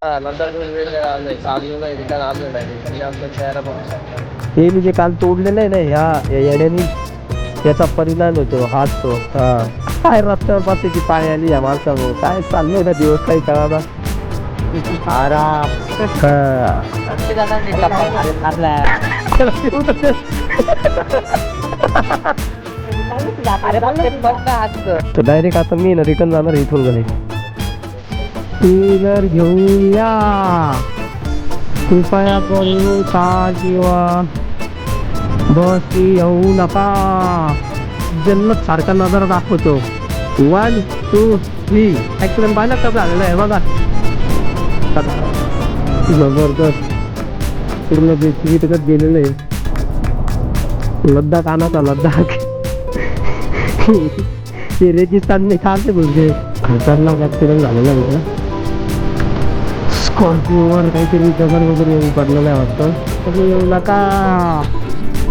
हे मी जे काल तोडलेलं आहे ना ह्या येड्यानी त्याचा परिणाम होतो हात तो काय रस्त्यावर पासायची पाय आली या माणसामुळे काय चाललंय ना दिवस काही कळा आराम तर डायरेक्ट आता मी ना रिटर्न जाणार इथून घरी टू व्हीलर घेऊया कृपया करू किंवा बस येऊ नका जन्नत सारखा नजारा दाखवतो 1 2 3 ऍक्सिडेंट पाहिलं का झालेलं आहे बघा जबरदस्त पूर्ण बेसिकी त्याच्यात गेलेलं आहे लद्दाख आणाचा लद्दाख हे रेगिस्तान नाही खाते बोलते खतरनाक ऍक्सिडेंट झालेला आहे का स्कॉर्पिओवर काहीतरी दगड वगैरे येऊन पडलेलं आहे वाटतं येऊ नका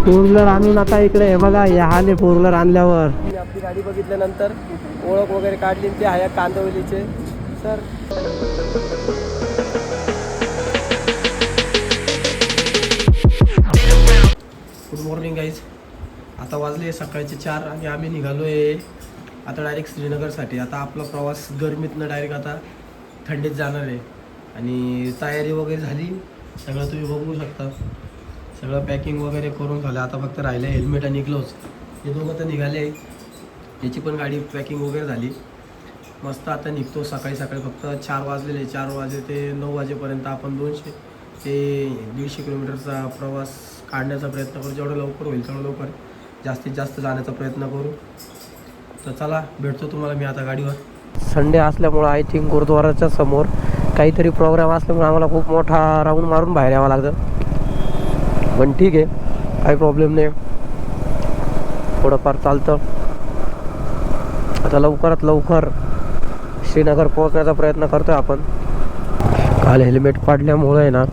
फोर व्हीलर आणू नका इकडे हे बघा याने फोर व्हीलर आणल्यावर आपली गाडी बघितल्यानंतर ओळख वगैरे काढली ते आहे कांदवलीचे सर गुड मॉर्निंग गाईज आता वाजले सकाळचे 4 आणि आम्ही निघालो आहे आता डायरेक्ट श्रीनगरसाठी आता आपला प्रवास गरमीतनं डायरेक्ट आता थंडीत जाणार आहे आणि तयारी वगैरे झाली सगळं तुम्ही बघू शकता सगळं पॅकिंग वगैरे करून झालं आता फक्त राहिलं हेल्मेट आणि ग्लोव्ज हे दोघं तर निघाले याची पण गाडी पॅकिंग वगैरे झाली मस्त आता निघतो सकाळी फक्त 4 वाजलेले 4 वाजे ते 9 वाजेपर्यंत आपण 200 ते 150 किलोमीटरचा प्रवास काढण्याचा प्रयत्न करू जेवढं लवकर होईल तेवढं लवकर जास्तीत जास्त जाण्याचा प्रयत्न करू तर चला भेटतो तुम्हाला मी आता गाडीवर संडे असल्यामुळं आय थिंक गुरुद्वाराच्या समोर काहीतरी प्रोग्राम असल्यामुळे आम्हाला खूप मोठा राऊंड मारून बाहेर यावं लागतं पण ठीक आहे काही प्रॉब्लेम नाही थोडंफार चालतं आता लवकरात लवकर श्रीनगर पोहोचण्याचा प्रयत्न करतोय आपण काल हेल्मेट पाडल्यामुळे आहे ना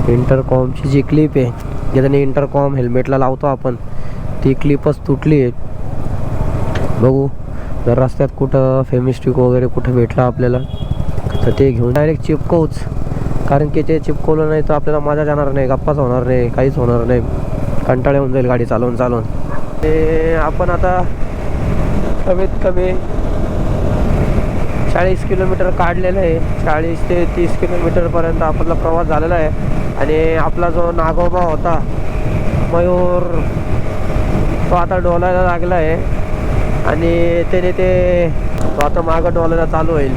इंटरकॉमची जी क्लिप आहे ज्याच्याने इंटरकॉम हेल्मेटला लावतो आपण ती क्लिपच तुटली आहे बघू जर रस्त्यात कुठं फेमिस्टिक वगैरे कुठं भेटलं आपल्याला तर ते घेऊन डायरेक्ट चिपकवूच कारण की ते चिपकवलं नाही तर आपल्याला मजा जाणार नाही गप्पाच होणार नाही काहीच होणार नाही कंटाळे होऊन जाईल गाडी चालवून ते आपण आता कमीत कमी 40 किलोमीटर काढलेलं आहे 40 ते 30 किलोमीटरपर्यंत आपला प्रवास झालेला आहे आणि आपला जो नागोबा होता मयूर तो आता डोलायला लागला आहे आणि त्याने तो आता मागं डोलायला चालू होईल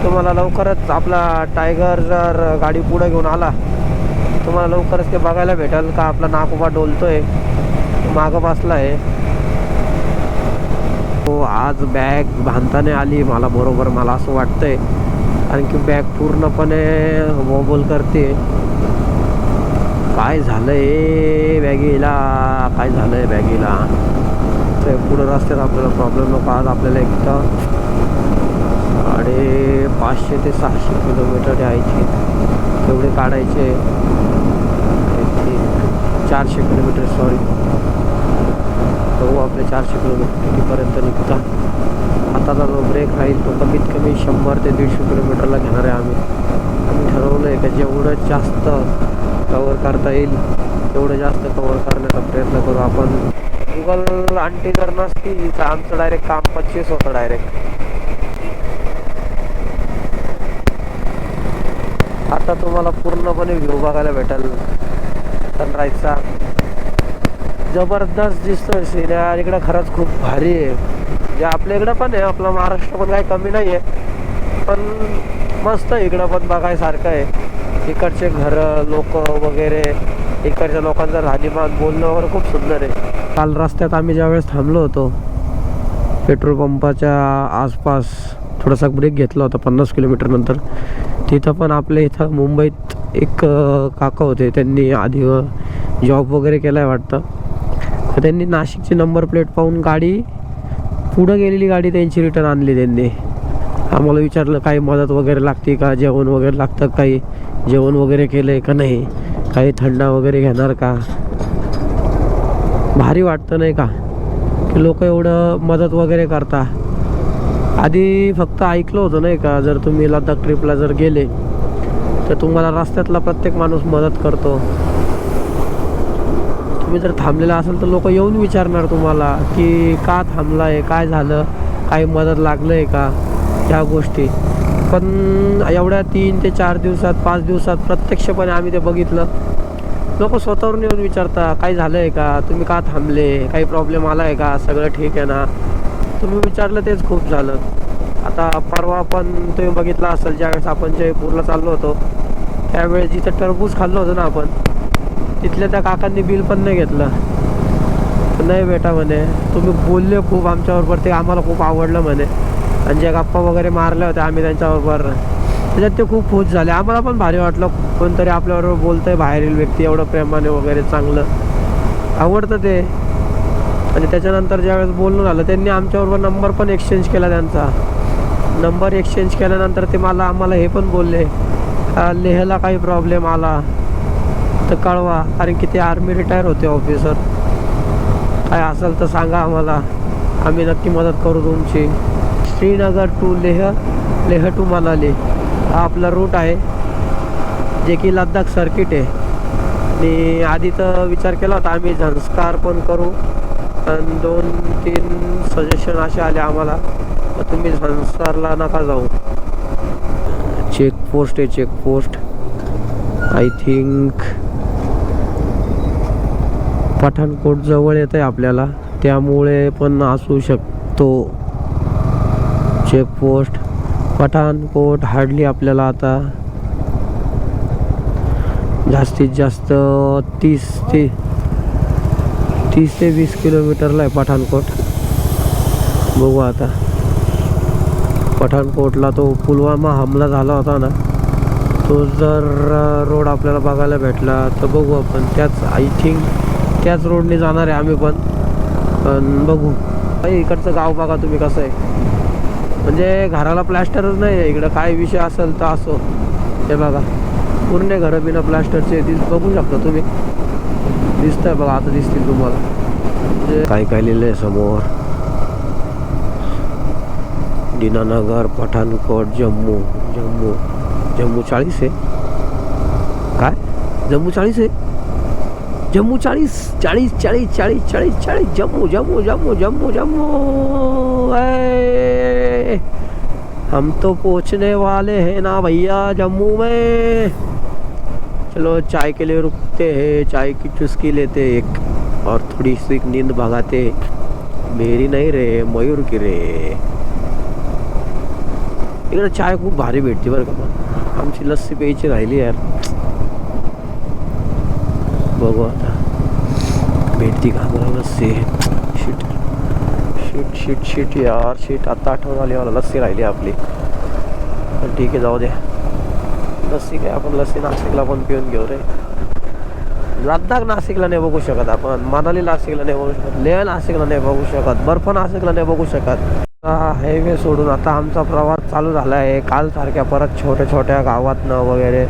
तुम्हाला लवकरच आपला टायगर जर गाडी पुढे घेऊन आला तुम्हाला लवकरच ते बघायला भेटेल का आपला नागोबा डोलतोय मागं बसला आहे तो आज बॅग बांधताना आली मला बरोबर मला असं वाटतंय कारण की बॅग पूर्णपणे वॉबल करते काय झालंय बॅगीला काय झालंय बॅगीला ते पुढं रस्त्यात आपल्याला प्रॉब्लेम नको आज आपल्याला एक 500 ते 600 किलोमीटर यायचे तेवढे काढायचे 400 किलोमीटर सॉरी तो आपले 400 किलोमीटरपर्यंत निघता आताचा जो ब्रेक राहील तो कमीत कमी 100 ते 150 किलोमीटरला घेणार आहे आम्ही ठरवलं आहे की जेवढं जास्त कवर करता येईल तेवढं जास्त कवर करण्याचा प्रयत्न करू आपण गुगल आंटी जर नसती तर आमचं डायरेक्ट काम 25 होतं डायरेक्ट आता तुम्हाला पूर्णपणे व्ह्यू बघायला भेटेल सनराईजचा जबरदस्त दिसतोय सीन इकडं खरंच खूप भारी आहे जे आपल्या इकडं पण आहे आपला महाराष्ट्र पण काही कमी नाही आहे पण मस्त इकडं पण बघायसारखं आहे इकडचे घरं लोक वगैरे इकडच्या लोकांचं राहणीमान बोलणं वगैरे खूप सुंदर आहे काल रस्त्यात आम्ही ज्यावेळेस थांबलो होतो पेट्रोल पंपाच्या आसपास थोडासा ब्रेक घेतला होता 50 किलोमीटर नंतर तिथं पण आपल्या इथं मुंबईत एक काका होते त्यांनी आधी जॉब वगैरे केला आहे वाटतं तर त्यांनी नाशिकची नंबर प्लेट पाहून गाडी पुढं गेलेली गाडी त्यांची रिटर्न आणली त्यांनी आम्हाला विचारलं काही मदत वगैरे लागते का जेवण वगैरे लागतं काही जेवण वगैरे केलं आहे का नाही काही थंडा वगैरे घेणार का भारी वाटतं नाही का की लोक एवढं मदत वगैरे करता आधी फक्त ऐकलं होतं नाही का जर तुम्ही लद्दाख ट्रिपला जर गेले तर तुम्हाला रस्त्यातला प्रत्येक माणूस मदत करतो. तुम्ही जर थांबलेला असेल तर लोक येऊन विचारणार तुम्हाला की का थांबला आहे, काय झालं, काही मदत लागलं आहे का, ह्या गोष्टी. पण एवढ्या 3 ते 4 दिवसात 5 दिवसात प्रत्यक्षपणे आम्ही ते बघितलं. लोक स्वतःवरून येऊन विचारता काय झालं आहे का, तुम्ही का थांबले, काही प्रॉब्लेम आला आहे का, सगळं ठीक आहे ना. तुम्ही विचारलं तेच खूप झालं. आता परवा पण तुम्ही बघितला असेल, ज्यावेळेस आपण जयपूरला चाललो होतो त्यावेळेस जिथं टरबूज खाल्लं होतं ना आपण, तिथल्या त्या काकांनी बिल पण नाही घेतलं. नाही बेटा म्हणे, तुम्ही बोलले खूप आमच्याबरोबर, ते आम्हाला खूप आवडलं म्हणे. आणि ज्या गप्पा वगैरे मारल्या होत्या आम्ही त्यांच्याबरोबर, त्याच्यात ते खूप खुश झाले. आम्हाला पण भारी वाटलं, कोणतरी आपल्याबरोबर बोलतं आहे, बाहेरील व्यक्ती एवढं प्रेमाने वगैरे, चांगलं आवडतं ते. आणि त्याच्यानंतर ज्यावेळेस बोलणं झालं त्यांनी आमच्याबरोबर नंबर पण एक्सचेंज केला. त्यांचा नंबर एक्सचेंज केल्यानंतर ते आम्हाला हे पण बोलले, लेहला काही प्रॉब्लेम आला तर कळवा, कारण की ते आर्मी रिटायर होते ऑफिसर. काय असेल तर सांगा आम्हाला, आम्ही नक्की मदत करू तुमची. श्रीनगर टू लेह, लेह टू मनाली हा आपला रूट आहे, जे की लद्दाख सर्किट आहे. आणि आधी तर विचार केला होता आम्ही झंस्कार पण करू, आणि 2-3 सजेशन असे आले आम्हाला, तर तुम्ही झंस्कारला नका जाऊ. चेकपोस्ट आहे, चेकपोस्ट. आय थिंक पठाणकोट जवळ येत आहे आपल्याला, त्यामुळे पण असू शकतो. चेकपोस्ट पठाणकोट हार्डली आपल्याला आता जास्तीत जास्त 30 ते 20 किलोमीटरला आहे पठाणकोट. बघू आता. पठाणकोटला तो पुलवामा हमला झाला होता ना, तो जर रोड आपल्याला बघायला भेटला तर बघू आपण. त्याच आय थिंक त्याच रोडने जाणार आहे आम्ही पण बघू. इकडचं गाव बघा तुम्ही कसं आहे, म्हणजे घराला प्लॅस्टरच नाही आहे इकडं. काय विषय असेल तर असो. हे बघा पूर्ण घरं बिना प्लॅस्टरचे बघू शकता तुम्ही. दिसतंय बघा, आता दिसतील तुम्हाला. म्हणजे काय काय लिहिलं आहे समोर, दीनानगर, पठाणकोट, जम्मू. जम्मू 40 आहे काय? जम्मू 40 आहे. जम्मू 40 जम्मू. हम तो पहुंचने वाले हैं ना भैया जम्मू में. चलो चाय के लिए रुकते हैं, चाय की चुस्की लेते एक और थोड़ी सी नींद भगाते. मेरी नहीं रे, मयूर की रे. इकडे चाय खूप भारी भेटते बरं का. पण आमची लस्सी प्यायची राहिली यार. बघू आता भेटती का मला लस्सी. शिट यार, शिट. आता आठवण आली मला, लस्सी राहिली आपली. पण ठीक आहे, जाऊ दे. लस्सी काय, आपण लस्सी नाशिकला पण पिऊन घेऊ रे. लद्दाख नाशिकला नाही बघू शकत आपण, मनाली नाशिकला नाही बघू शकत, लेह नाशिकला नाही बघू शकत, बर्फ नाशिकला नाही बघू शकत. हायवे सोडून आता आमचा प्रवास चालू झाला आहे. काल सारख्या परत छोट्या गावातनं वगैरे.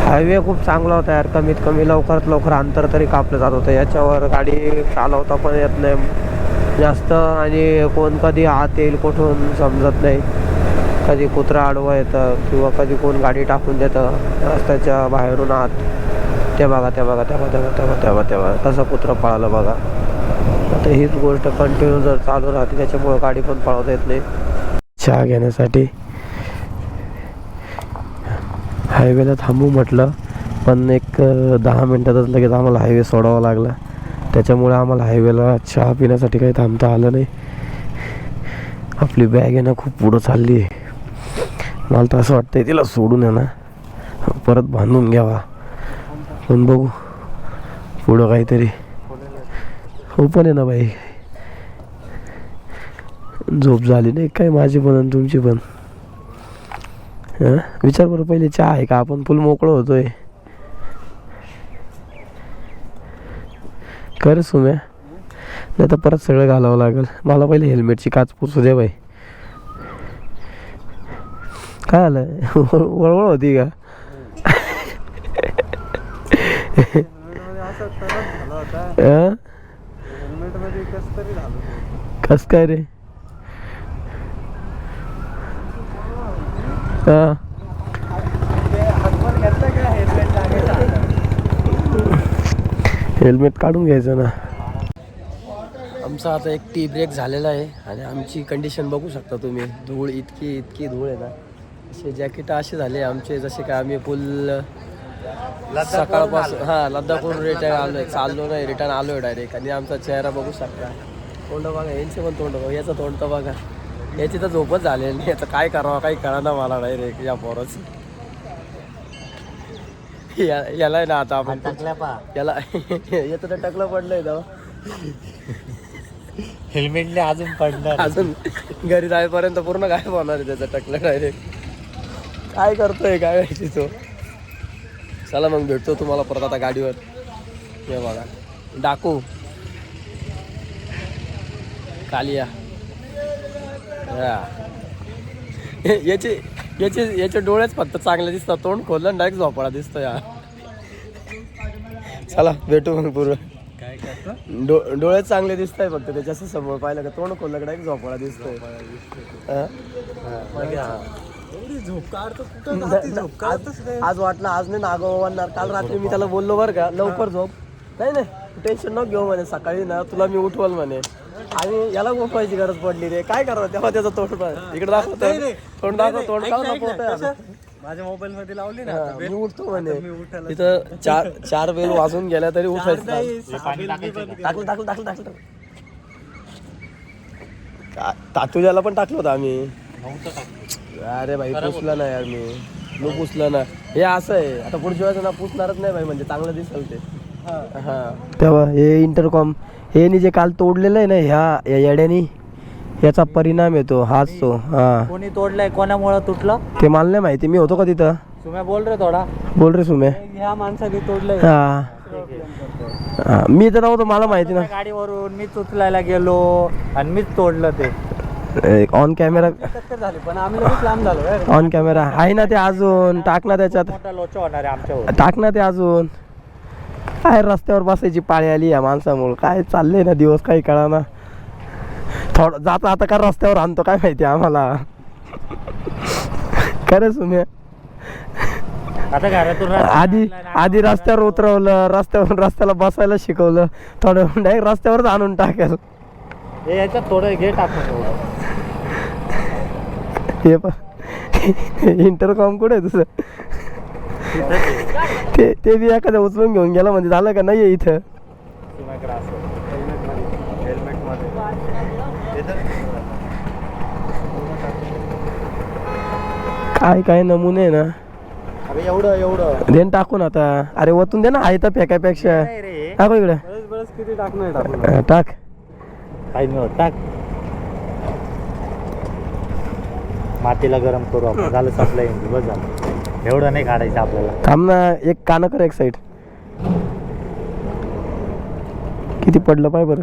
हायवे खूप चांगला होता यार, कमीत कमी लवकरात लवकर अंतर तरी कापलं जात होतं. याच्यावर गाडी चालवता पण येत नाही जास्त, आणि कोण कधी आत येईल कुठून समजत नाही. कधी कुत्रा आडवं येतं किंवा कधी कोण गाडी टाकून देतं रस्त्याच्या बाहेरून आत. ते बघा कसं कुत्रं पळालं बघा. आता हीच गोष्ट कंटिन्यू जर चालू राहते त्याच्यामुळे गाडी पण पळवता येत नाही. चहा घेण्यासाठी हायवेला थांबू म्हटलं, पण एक 10 मिनटातच लगेच आम्हाला हायवे सोडावा लागला. त्याच्यामुळे आम्हाला हायवेला चहा पिण्यासाठी काही थांबता आलं नाही. आपली बॅग आहे ना खूप पुढं चालली आहे. मला तर असं वाटतंय तिला सोडून आहे ना परत बांधून घ्यावा. पण बघू पुढं काहीतरी ओपन आहे ना बाई. झोप झाली नाही काय माझी पण आणि तुमची पण. विचार करू पहिले, चहा आहे का? आपण फुल मोकळं होतोय. कर सुम्या, नाही तर परत सगळं घालावं लागेल. मला पहिले हेल्मेटची काच पुसू दे बाई. काय आलं, वळवळ होती का? कस काय रे? हेल्मेट काढून घ्यायचं ना. आमचा आता एक टी ब्रेक झालेला आहे आणि आमची कंडिशन बघू शकता तुम्ही. धूळ इतकी धूळ आहे ना. असे जॅकेट असे झाले आमचे जसे काय आम्ही फुल सकाळपासून लद्दाखवरून रिटर्न आलोय. चाललो नाही, रिटर्न आलोय डायरेक्ट. आणि आमचा चेहरा बघू शकता. तोंड बघा, यांचे पण तोंड बघा, याचं तोंड तर बघा. याची तर झोपच झालेली नाही. याचं काय करावं काही कळना मला डायरेक्ट या पोराचं. याला आहे ना आता आपण याला याचं तर टकलं पडलंय ना. हेल्मेटने अजून पडणार. अजून घरी जाईपर्यंत पूर्ण काय होणार आहे त्याचं टकलं डायरेक्ट. काय करतोय काय माहिती तो. चला मग भेटतो तुम्हाला परत आता गाडीवर. हे बघा डाकू कालिया. याचे डोळेच फक्त चांगले दिसतात. तोंड खोललं डायरेक्ट झोपाळा दिसतो या. चला भेटू मग पूर्व. काय करतो? डोळेच चांगले दिसत आहे फक्त त्याच्या समोर पाहिलं का तोंड खोललं का डायरेक्ट झोपाळा दिसतोय. आज वाटलं आज नाही नागवणार. काल रात्री मी त्याला बोललो बरं का लवकर झोप. नाही टेन्शन नको घेऊ म्हणे, सकाळी ना तुला मी उठवल म्हणे. आणि याला उठवायची गरज पडली रे. काय करावं तेव्हा त्याचा तोंड इकडे दाखवतो. तोंड दाखव. तोंड माझ्या मोबाईल मध्ये लावली ना. मी उठतो म्हणे. तिथं चार बेल वाजून गेल्या तरी उठायचं. तातुजाला पण टाकलं होतं आम्ही. अरे भाई पुसलं ना यार मी पुसलं ना. हे असं आहे आता पुढच्या वेळेस ना पुसणारच नाही भाई. म्हणजे चांगलं दिसेल ते. तेव्हा हे इंटरकॉम हे जे काल तोडलेलं आहे ना ह्या येड्यानी, याचा परिणाम येतो हाच तो. कोणी तोडलंय, कोणामुळे तुटलं ते मला नाही माहिती. मी होतो का तिथं. सुम्या बोल रे थोडा. बोल रे सुमे. ह्या माणसाने तोडलंय. मी तर नव्हतो, मला माहिती ना. गाडीवरून मीच उचलायला गेलो आणि मीच तोडलं ते. ऑन कॅमेरा झाली पण आम्ही लगेच लांब झालो. ऑन कॅमेरा आहे ना ते अजून. टाक ना त्याच्यात. मोठा लोचा होणार आहे आमच्यावर. टाक ना ते अजून. काय रस्त्यावर बसायची पाळी आली या माणसामुळे. काय चाललंय ना दिवस काही कळा ना. थोडं जाता आता का रस्त्यावर आणतो काय माहिती आम्हाला. खरं सुम्या. आता घरातून आधी रस्त्यावर उतरवलं, रस्त्याला बसायला शिकवलं. थोडं डायरेक्ट रस्त्यावरच आणून टाकेल. याच्यात थोडं घे टाकून. हे पण इंटरकॉम कुठे आहे तुझं. ते बी एखाद्या उचलून घेऊन गेला म्हणजे झालं का नाही इथं. काय नमुने आहे ना. अरे एवढं देन टाकून आता. अरे ओतून दे ना. आहे तर फेकायपेक्षा. टाक इकडे. किती टाकणार. टाक काही नाही होत. टाक. मातीला गरम करू आपण. झालं सप्लाय. बस झालं. एवढं नाही काढायचं आपल्याला. थांब ना. एक कान कर एक साईड. किती पडलं पाय बरं.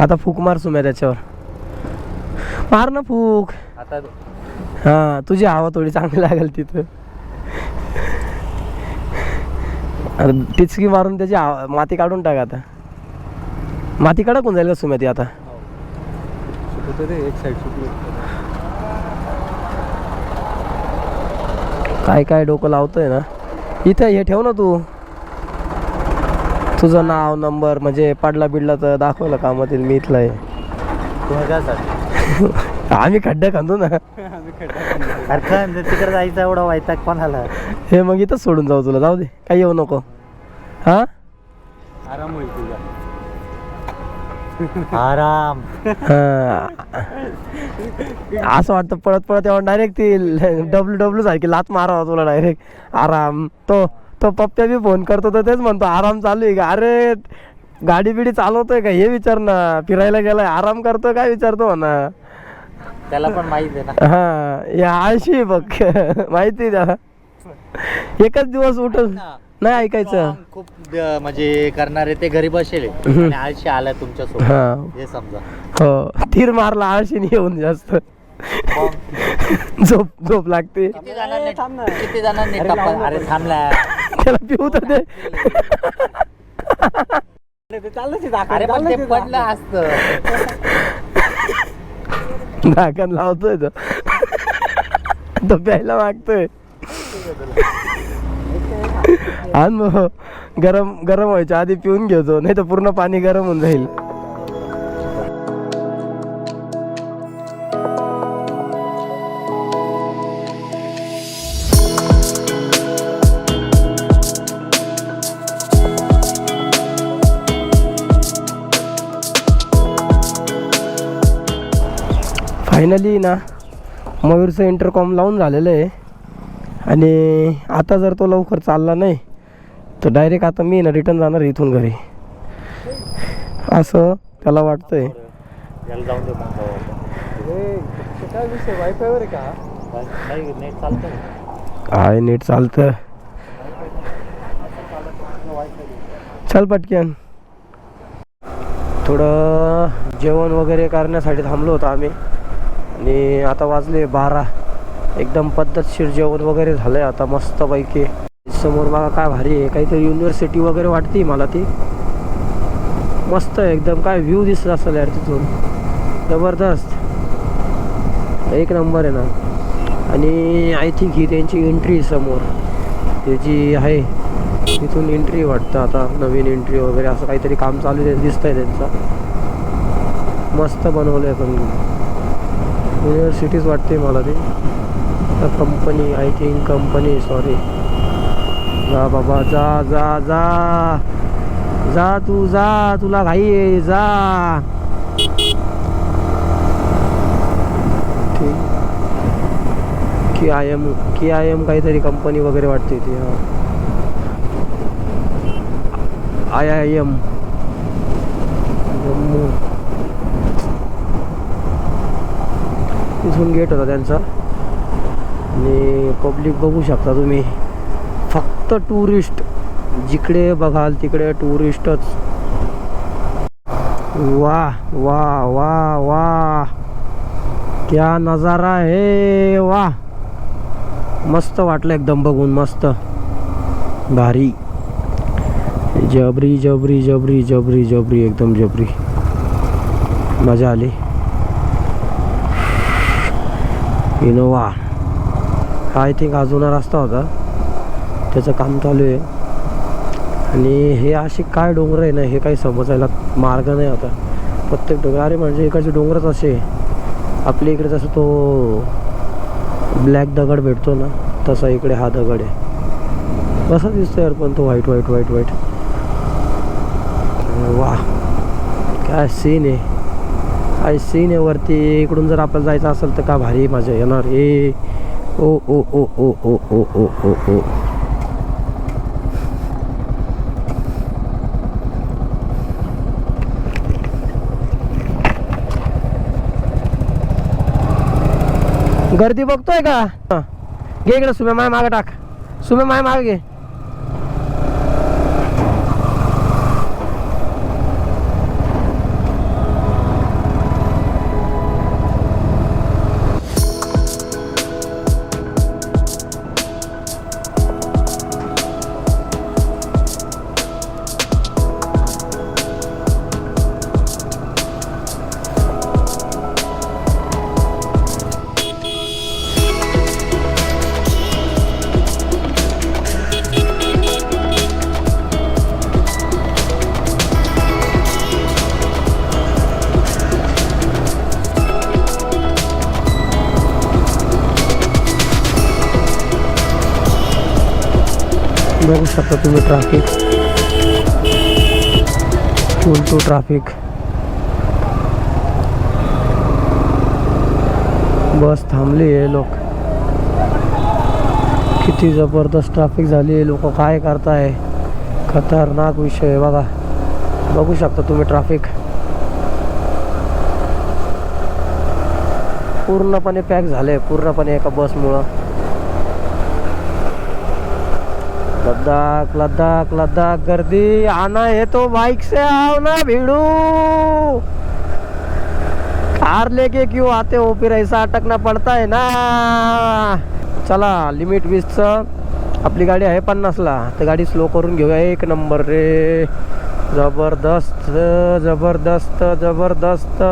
आता फूक मार सुम्या त्याच्यावर. मार ना फूक. आता तुझी हवा थोडी चांगली लागेल तिथं. टिचकी मारून त्याची माती काढून टाक. आता माती कडक जाईल का सुम्या ती आता. एक साईड काय डोकं लावतोय ना. इथं हे ठेव ना तू. तुझं नाव नंबर म्हणजे पडला बिडला तर दाखवलं कामातील मी इथला आहे. आम्ही खड्डा खांदू ना. तिकडे जायचं एवढा वैताग कोणाला. हे मग इथंच सोडून जाऊ तुला. जाऊ दे काही येऊ नको. आराम होईल तुझा. आराम. असं वाटतं पळत तेव्हा डायरेक्ट ती डब्ल्यू सारखी लात मारावा तुला डायरेक्ट. आराम. तो पप्प्या बी फोन करतो तर तेच म्हणतो आराम चालू आहे का. अरे गाडी बिडी चालवतोय का हे विचार ना. फिरायला गेलाय आराम करतो काय विचारतो म्हणा. त्याला पण माहिती आहे ना. या आळशी बघ. माहिती त्याला. एकच दिवस उठल नाही ऐकायचं. खूप म्हणजे करणारे ते घरी बसेल आणि आळशी आला तुमच्यासोबत हे समजा. हो तीर मारला आळशीने येऊन जास्त. झोप लागते. किती जणांनी अरे थांबला. त्याला पिऊ तर दे. अरे पण ते पडलं असतं. झाकण लावतोय तो प्यायला मागतोय. आण मग गरम गरम व्हायच्या आधी पिऊन घेतो, नाही तर पूर्ण पाणी गरम होऊन जाईल. फायनली ना मयूरचं इंटरकॉम लावून झालेलं आहे आणि आता जर तो लवकर चालला नाही तर डायरेक्ट आता मी ना रिटर्न जाणार इथून घरी, असं त्याला वाटतंय. याला जाऊन दे मग जाऊ आपण. काय विषय वायफायवर आहे का? नाही नेट चालतं. काय नीट चालतं. चल पटकन. थोडं जेवण वगैरे करण्यासाठी थांबलो होतो आम्ही आणि आता वाजले 12. एकदम पद्धतशीर जेवण वगैरे झालंय आता मस्तपैकी. समोर बघा काय भारी आहे, काहीतरी युनिव्हर्सिटी वगैरे वाटते मला ती. मस्त आहे एकदम. काय व्ह्यू दिसत असेल यार तिथून, जबरदस्त एक नंबर आहे ना. आणि आय थिंक ही त्यांची एंट्री समोर त्याची आहे, तिथून एंट्री वाटतं आता, नवीन एंट्री वगैरे असं काहीतरी काम चालू आहे दिसतंय त्यांचं. मस्त बनवलं आहे पण युनिव्हर्सिटीज वाटते मला ती. Company I think company, sorry. जा बाबा जा जा जा जा, तू जा, तुला घाई आहे, जा. ठीक. की आय एम काहीतरी कंपनी वगैरे वाटते ती. IIM जम्मू. इथून गेट होता त्यांचा आणि पब्लिक बघू शकता तुम्ही, फक्त टुरिस्ट. जिकडे बघाल तिकडे टुरिस्टच. वाह वाह वाह वाह, क्या नजारा है, वाह. मस्त वाटलं एकदम बघून, मस्त भारी. जबरी जबरी जबरी जबरी जबरी, एकदम जबरी, मजा आली. इनोवा आय थिंक हा जुना रस्ता होता, त्याचं काम चालू आहे. आणि हे अशी काय डोंगर आहे ना, हे काही समजायला मार्ग नाही आता. प्रत्येक डोंगर, अरे म्हणजे इकडचे डोंगरच असे, आपल्या इकडे जसं तो ब्लॅक दगड भेटतो ना, तसा इकडे हा दगड आहे. कसा दिसतो यार पण तो, व्हाईट व्हाईट व्हाईट व्हाईट. वा काय सीन आहे, काय सीन आहे वरती. इकडून जर आपल्याला जायचं असेल तर का भारी मजा येणार. ए ओ ओ ओ ओ ओ ओ ओ ओ ओ. गर्दी बघतोय का? घे इकडे सुम्या, माय मागे टाक. सुम्या माय मागे घे. बघू शकता तुम्ही ट्रॅफिक, फुल टू ट्रॅफिक. बस थांबली आहे, लोक किती जबरदस्त ट्रॅफिक झाली आहे. लोक काय करताय, खतरनाक विषय आहे बघा. बघू शकता तुम्ही ट्रॅफिक पूर्णपणे पॅक झाले, पूर्णपणे एका बसमुळं. लद्दाख लद्दाख लद्दाख गर्दी. आना है तो बाइक से आओ ना भिड़ू, कार लेके क्यों आते हो, फिर ऐसा अटकना पड़ता है ना. चला लिमिट 20चं, आपली गाडी आहे 50ला, तर गाडी स्लो करून घेऊया. एक नंबर रे, जबरदस्त जबरदस्त जबरदस्त.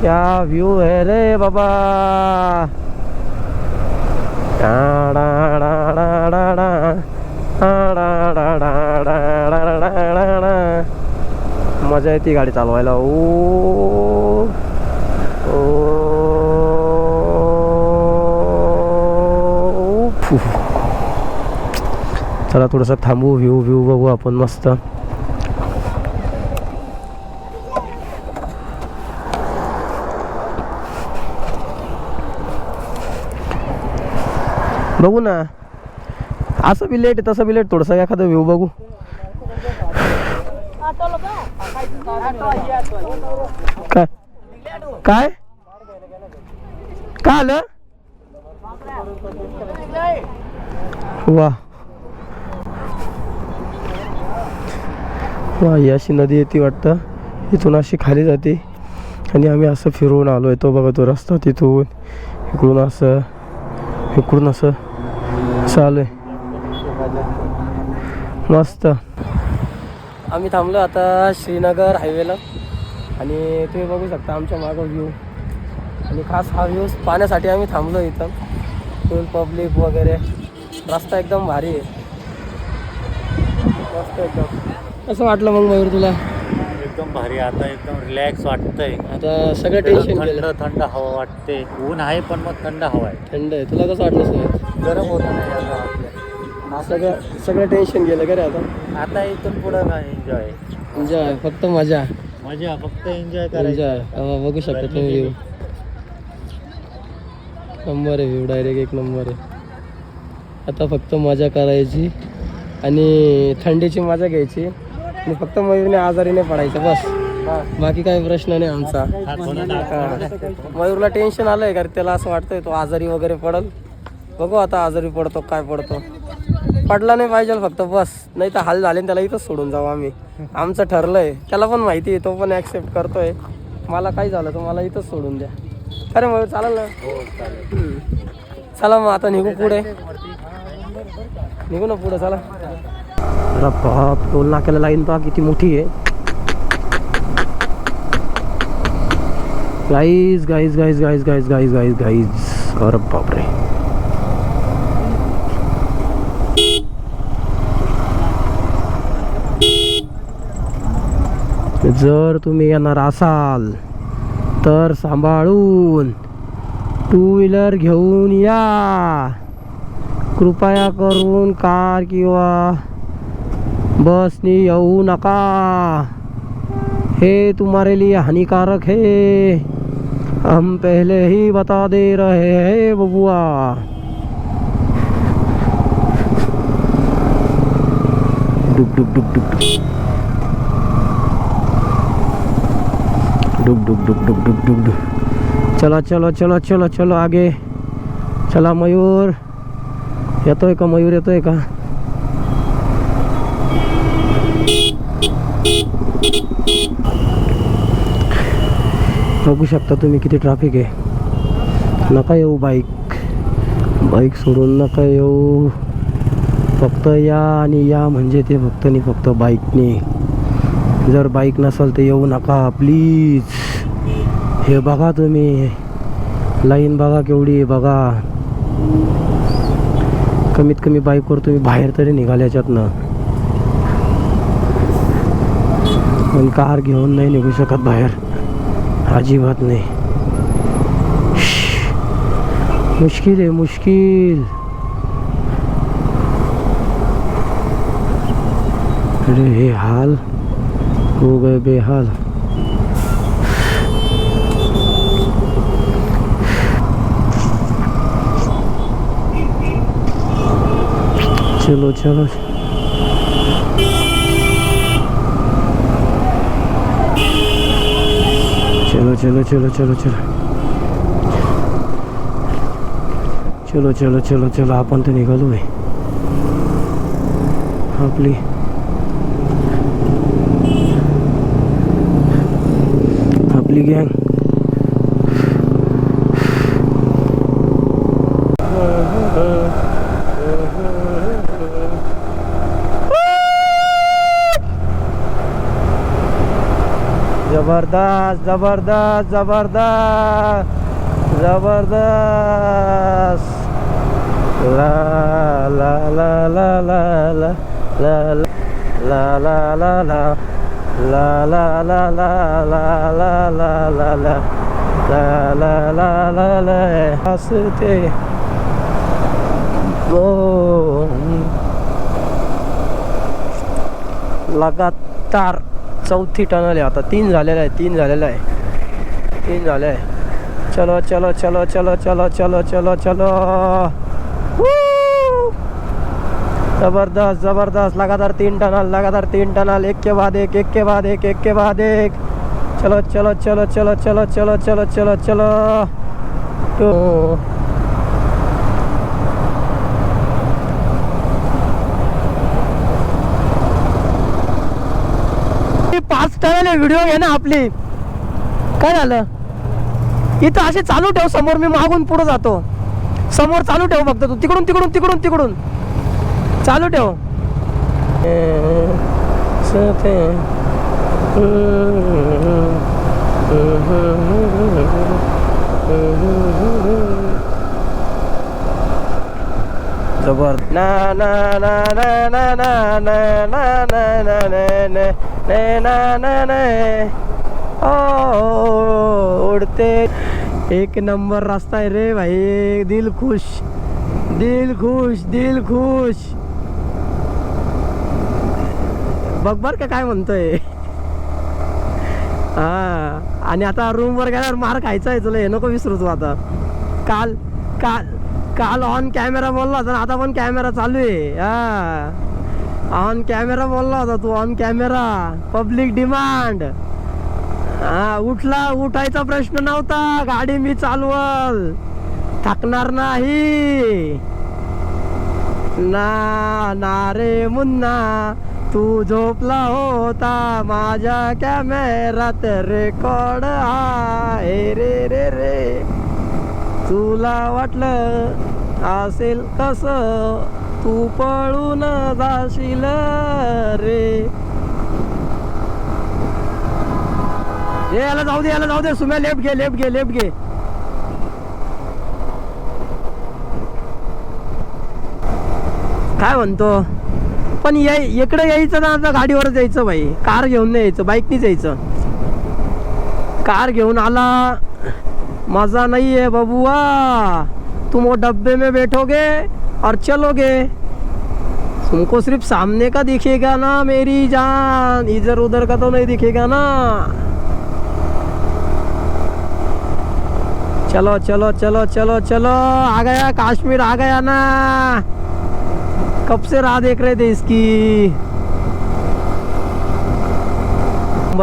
क्या व्यू है रे बाबा. मजा येते गाडी चालवायला. ओ फू. चला थोडंसं थांबू, व्ह्यू बघू आपण मस्त. बघू ना, असं बी लेट तसं बी लेट, थोडंसं एखादं व्ह्यू बघू. काय काय काय आलं? वा वा, ही अशी नदी येते वाटतं, इथून अशी खाली जाते आणि आम्ही असं फिरवून आलोय. तो बघा तो रस्ता, तिथून इकडून असं इकडून असं चालू आहे. मस्त. आम्ही थांबलो आता श्रीनगर हायवेला आणि तुम्ही बघू शकता आमच्या मागं व्ह्यू. आणि खास हा व्ह्यू पाहण्यासाठी आम्ही थांबलो इथं. फुल पब्लिक वगैरे, रस्ता एकदम भारी आहे, मस्त एकदम. कसं वाटलं मग मयूर तुला? एकदम भारी. आता एकदम रिलॅक्स वाटतंय. आता सगळं टेन्शन गेलं. थंड हवा वाटते. ऊन आहे पण मग थंड हवा आहे. थंड आहे. तुला कसं वाटलं सर? गरम होत नाही आता. सगळं टेन्शन गेलं का रे आता? आता इथून पुढं काय एन्जॉय. एन्जॉय, फक्त मजा फक्त एन्जॉय करायचं. एन्जॉय. बघू शकता तुम्ही व्ह्यू. नंबर आहे व्ह्यू, डायरेक्ट एक नंबर आहे. आता फक्त मजा करायची आणि थंडीची मजा घ्यायची आणि फक्त मयूरने आजारी नाही पडायचं बस. बाकी काही प्रश्न नाही आमचा. मयूरला टेन्शन आलंय कारण त्याला असं वाटतंय तो आजारी वगैरे पडल. बघू आता आजारी पडतो काय पडतो. पडला नाही पाहिजे फक्त बस, नाही तर हाल झाले त्याला इथंच सोडून जाऊ आम्ही. आमचं ठरलंय, त्याला पण माहिती आहे, तो पण ॲक्सेप्ट करतोय. मला काय झालं तर मला इथंच सोडून द्या. अरे मग चालेल ना? चला मग आता निघू पुढे, निघू ना पुढे. चला. अरे बाप, टोल नाक्याला लाईन पहा किती मोठी आहे. Guys guys guys guys guys guys guys guys. अरे बापरे. जर तुम्ही येणार असाल तर सांभाळून टू व्हीलर घेऊन या. कृपया करून कार किंवा बसनी येऊ नका. हे तुम्हारे लिए हानिकारक है, हम पहले ही बता दे रहे हैं बबुआ. डुक डुक डुक डुक डुक डुक डुक डुक डुक डुक डुक. चला चलो चलो चलो चलो आगे. चला मयूर येतोय का? मयूर येतोय का? बघू शकता तुम्ही किती ट्रॅफिक आहे. नका येऊ बाईक सोडून नका येऊ. फक्त या आणि या म्हणजे ते फक्त आणि फक्त बाईकने. जर बाईक नसेल तर येऊ नका प्लीज. हे बघा तुम्ही लाईन बघा केवढी आहे बघा. कमीत कमी बाईकवर तुम्ही बाहेर तरी निघाल याच्यातनं. पण कार घेऊन नाही निघू शकत बाहेर, अजिबात नाही. मुश्किल आहे मुश्किल. अरे हे हाल हो गए बेहाल. चलो चलो चलो चलो चलो चलो चलो चलो चलो चलो चलो. आपण तर निघालो आहे. आपली गँग. जबरदस्त जबरदस्त जबरदस्त जबरदस्त. ला ला ला ला ला ला ला ला ला ला ला ला ला ला ला ला ला ला ला ला ला ला ला ला ला हसते ओ लगातार चौथी टनल आहे आता. 3 झालेला आहे 3 झालेला आहे 3 झाले आहे. चलो चलो चलो चलो चलो चलो चलो चलो जबरदस्त जबरदस्त. लगातार 3 टनल लगातार 3 टनल एक के बाद एक के बाद एक के बाद एक. चलो चलो चलो चलो चलो चलो चलो चलो चलो तो 5 टनल व्हिडिओ घे ना आपली. काय झालं इथं असे चालू ठेव. समोर मी मागून पुढे जातो. समोर चालू ठेव फक्त तू. तिकडून तिकडून तिकडून तिकडून चालू ठेव. जबर ना ना ना ना ना ना ना ना ना ना ना ना ना उड़ते. एक नंबर रास्ता है रे भाई. दिल खुश दिल खुश दिल खुश. बघ बर का काय म्हणतोय. हा आणि आता रूम वर गेल्यावर मार खायचा आहे तुला. हे नको विसरू तू आता. काल काल काल ऑन कॅमेरा बोलला होता. आता पण कॅमेरा चालू आहे. हा ऑन कॅमेरा बोलला होता तू. On camera public demand. हा उठायचा प्रश्न नव्हता. गाडी मी चालवल थकणार नाही ना ना रे मुन्ना. तू झोपला होता माझ्या कॅमेरात रेकॉर्ड आहे रे रे रे. तुला वाटलं असेल कसं तू पळून जाशील रे. याला जाऊ दे सुम्या. लेफ्ट घे काय म्हणतो. पण इकडे यायचं ना आता गाडीवरच यायचं भाई. कार घेऊन नाही यायचं. बाईकनीच यायचं. कार घेऊन आला मजा नहीं है बबुआ. तुम वो डब्बे में बैठोगे और चलोगे. तुमको सिर्फ सामने का दिखेगा ना मेरी जान. इधर उधर का तो नहीं दिखेगा ना. चलो चलो चलो चलो चलो. आ गया कश्मीर आ गया ना. कब से राह देख रहे थे इसकी.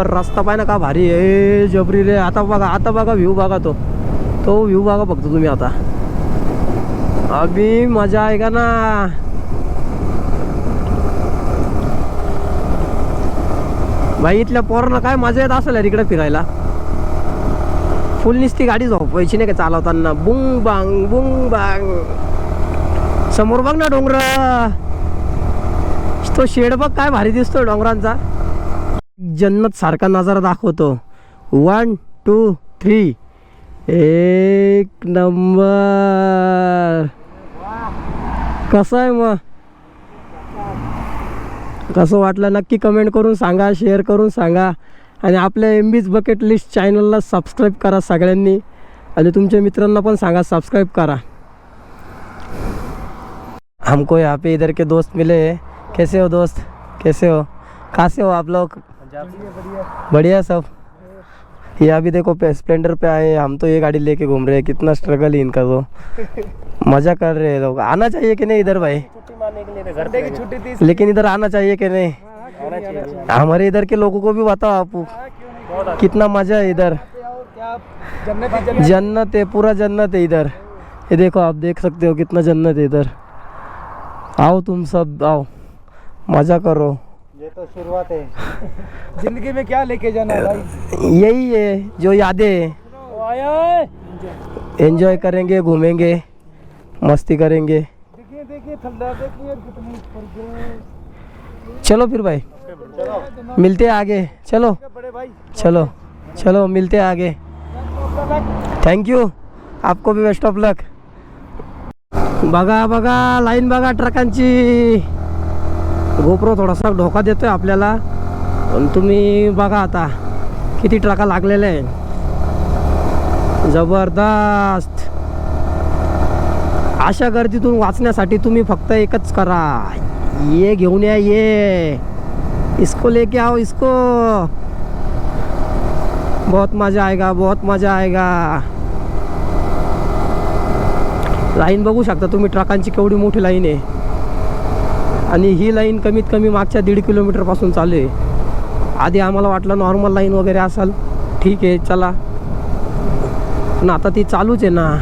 रास्ता पाय ना का भारी आहे. जबरी रे. आता बघा व्ह्यू बघा. तो व्ह्यू बघा फक्त तुम्ही आता. अभी मजा आएगा ना. भाई इथल्या पोरांना काय मजा येत असेल इकडे फिरायला. फुल निसती गाडी झोपायची नाही का चालवताना. बुंग बांग. समोर बघ ना डोंगर. तो शेड बघ काय भारी दिसतो डोंगरांचा. जन्नत सारखा नजारा दाखवतो. 1 2 3 एक नंबर. कसं आहे मग. कसं वाटलं नक्की कमेंट करून सांगा. शेअर करून सांगा. आणि आपल्या MB's बकेट लिस्ट चॅनलला सबस्क्राईब करा सगळ्यांनी. आणि तुमच्या मित्रांना पण सांगा सबस्क्राईब करा. हमको यहाँ पे इधर के दोस्त मिले. कैसे हो दोस्त. कैसे हो. कहाँ से हो आप लोग. बढ़िया सब. ये अभी देखो स्प्लेंडर पे आए. हम तो ये गाड़ी लेके घूम रहे हैं. कितना स्ट्रगल है इनका. तो मजा कर रहे हैं लोग. आना चाहिए कि नहीं इधर भाई. लेकिन इधर आना चाहिए कि नहीं. हमारे इधर के लोगों को भी बताओ आप. कितना मजा है इधर. जन्नत है. पूरा जन्नत है इधर. ये देखो आप देख सकते हो कितना जन्नत है इधर. आओ तुम सब आओ मजा करो. ये तो शुरुआत है. जिंदगी में क्या लेके जाना भाई. यही है जो यादें. एंजॉय करेंगे घूमेंगे मस्ती करेंगे. देखिए ठंडा देखिए कितनी. चलो फिर भाई मिलते हैं आगे. चलो बड़े भाई. चलो चलो मिलते हैं आगे. Thank you. आपको भी बेस्ट ऑफ लक. बघा लाईन बघा ट्रकांची. गोप्रो थोडासा धोका देतोय आपल्याला. पण तुम्ही बघा आता किती ट्रका लागलेल्या आहे. जबरदस्त. अशा गर्दीतून वाचण्यासाठी तुम्ही फक्त एकच करा, ये घेऊन या, ये इसको लेके आओ, इसको. बहुत मजा आएगा, बहुत मजा आएगा. लाईन बघू शकता तुम्ही, ट्रकांची केवढी मोठी लाईन आहे. आणि ही लाईन कमीत कमी मागच्या 1.5 किलोमीटरपासून चालू आहे. आधी आम्हाला वाटलं नॉर्मल लाईन वगैरे असेल, ठीक आहे चला, पण आता ती चालूच आहे ना,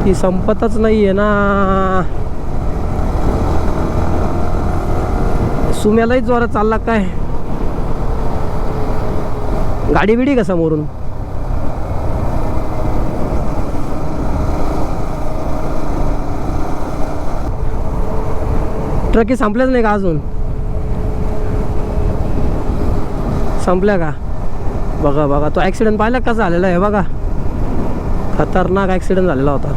ती संपतच नाही आहे ना. सुम्यालाही जोरात चालला काय, गाडी बिडी का समोरून. ट्रकी संपल्याच नाही का अजून, संपल्या का. बघा बघा तो ॲक्सिडेंट पाहिला कसा झालेला आहे बघा, खतरनाक ॲक्सिडेंट झालेला होता.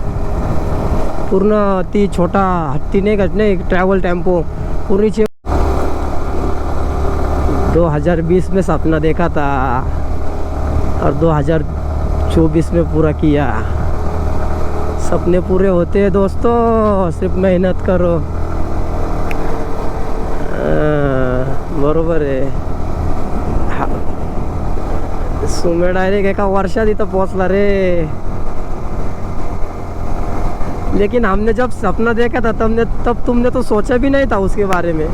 पूर्ण ती छोटा हत्ती नाही ट्रॅव्हल टेम्पो पूर्णीचे. 2020 में सपना देखा था और 2024 में पूरा किया. सपने पूरे होते हैं दोस्तों, सिर्फ मेहनत करो. बरोबर आहे. सुमे डायरेक्ट एका वर्षात इथं पोहोचला रे. लेकिन हमने जब सपना देखा था तब तुमने तो सोचा भी नहीं था उसके बारे में.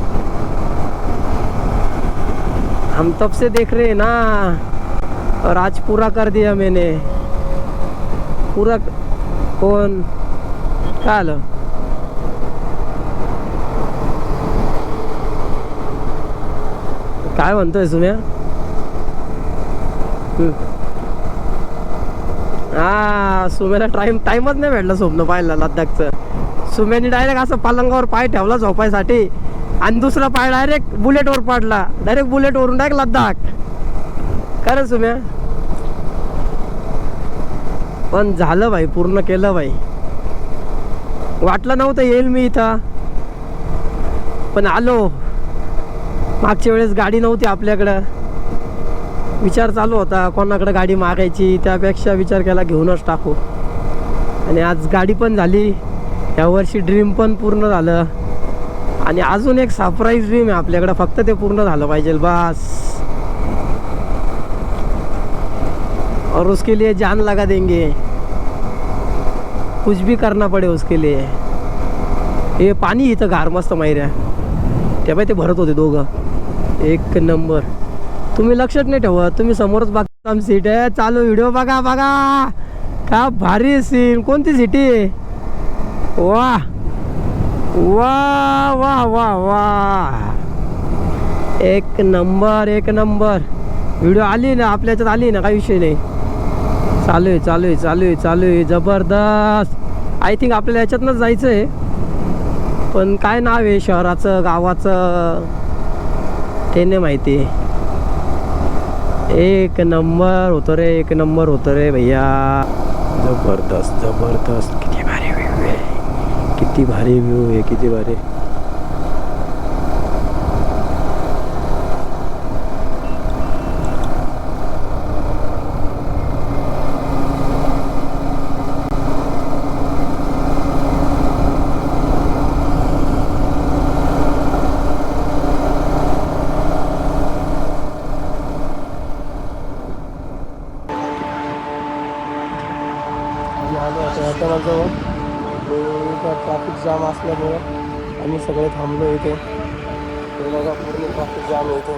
हम तब से देख रहे हैं ना, और आज पूरा कर दिया मैंने. पूरा. कोण काय आलं. काय म्हणतोय सुम्या. हा सुम्याला टाइमच नाही भेटला स्वप्न पाहायला लद्दाखचं. सुम्याने डायरेक्ट असं पलंगावर पाय ठेवला झोपायसाठी, आणि दुसरा पाय डायरेक्ट बुलेटवर पडला. डायरेक्ट बुलेटवरून डायरेक्ट लद्दाख. खरं सुम्या. पण झालं भाई, पूर्ण केलं भाई. वाटलं नव्हतं येईल मी इथं, पण आलो. मागच्या वेळेस गाडी नव्हती आपल्याकडं, विचार चालू होता कोणाकडे गाडी मागायची, त्यापेक्षा विचार केला घेऊनच टाकू. आणि आज गाडी पण झाली, यावर्षी ड्रीम पण पूर्ण झालं. आणि अजून एक सरप्राईज ड्रीम आहे आपल्याकडे, फक्त ते पूर्ण झालं पाहिजे बस. और उसके लिए जान लगा देंगे, कुछ भी करना पड़े उसके लिए. हे पाणी इथं गार मस्त माहिऱ्या, त्या बाई ते भरत होते दोघं. एक नंबर. तुम्ही लक्षात नाही ठेवत, तुम्ही समोरच बघता सीट आहे चालू. व्हिडिओ बघा बघा, का भारी सीन. कोणती सिटी. वा वा वा वा वा, एक नंबर एक नंबर. व्हिडिओ आली ना आपल्या याच्यात, आली ना, काही विषय नाही. चालू आहे चालू आहे चालू आहे चालू आहे, जबरदस्त. आय थिंक आपल्याला याच्यातनंच जायचं आहे, पण काय नाव आहे शहराचं गावाचं ते नाही माहिती. एक नंबर होतं रे, एक नंबर होतं रे भैया. जबरदस्त जबरदस्त. किती भारी व्ह्यू आहे, किती भारी व्ह्यू आहे, किती भारी. जवळ ट्रॅफिक जाम असल्यामुळं आम्ही सगळे थांबलो इथे. ते बघा पूर्ण ट्रॅफिक जाम आहे इथे,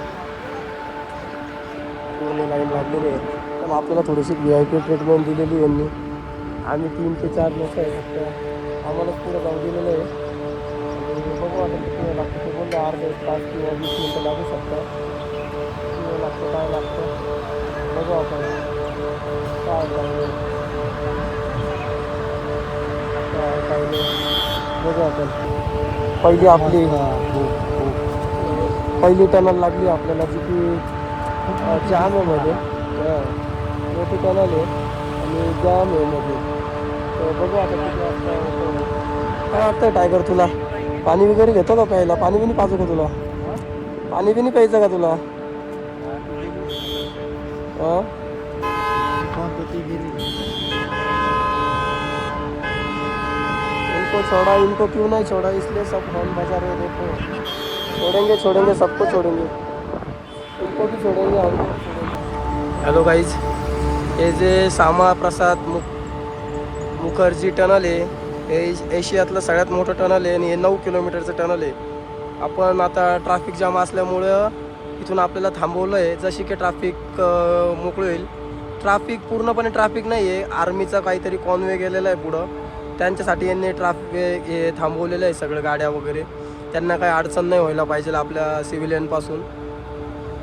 पूर्ण लाईन लागलेली आहे. पण आपल्याला थोडीशी VIP ट्रीटमेंट दिलेली यांनी. आम्ही 3 ते 4 लोक आहे फक्त, आम्हालाच पुढं जाऊ दिलेलं आहे. आणि बघू आता किती वेळ लागतं. ते बोलले अर्धा 1 तास किंवा 20 मिनटं लागू शकतं. किती वेळ लागतं काय लागतं बघू आपण काय लागतं. बघू आपण. पहिली आपली पहिली टनल लागली आपल्याला, जी की जाम आहे मध्ये. मोठी टनल आहे आणि जाम आहे मध्ये. तर बघू आता किती वाजता होतं. काय वाटतंय टायगर तुला, पाणी वगैरे घेतो का प्यायला. पाणी बी नाही पाहिजे का तुला, पाणी बी नाही प्यायचं का तुला. कौन तो ती गिरी इनको छोड़ा, इनको क्यों नहीं छोड़ा, इसलिए सब हॉर्न बजा रहे, देखो छोड़ेंगे छोड़ेंगे सबको छोड़ेंगे, इनको भी छोड़ेंगे, हमको भी छोड़ेंगे। हॅलो गाईज, हे जे श्यामा प्रसाद मुखर्जी टनल आहे, हे एशियातलं सगळ्यात मोठं टनल आहे आणि हे 9 किलोमीटरचं टनल आहे. आपण आता ट्रॅफिक जाम असल्यामुळं इथून आपल्याला थांबवलं आहे. जशी की ट्रॅफिक मोकळी होईल, ट्रॅफिक पूर्णपणे ट्रॅफिक नाही आहे, आर्मीचा काहीतरी कॉन्वे गेलेला आहे पुढं, त्यांच्यासाठी यांनी ट्रॅफिक हे थांबवलेलं आहे सगळं गाड्या वगैरे, त्यांना काही अडचण नाही व्हायला पाहिजे आपल्या सिव्हिलियनपासून.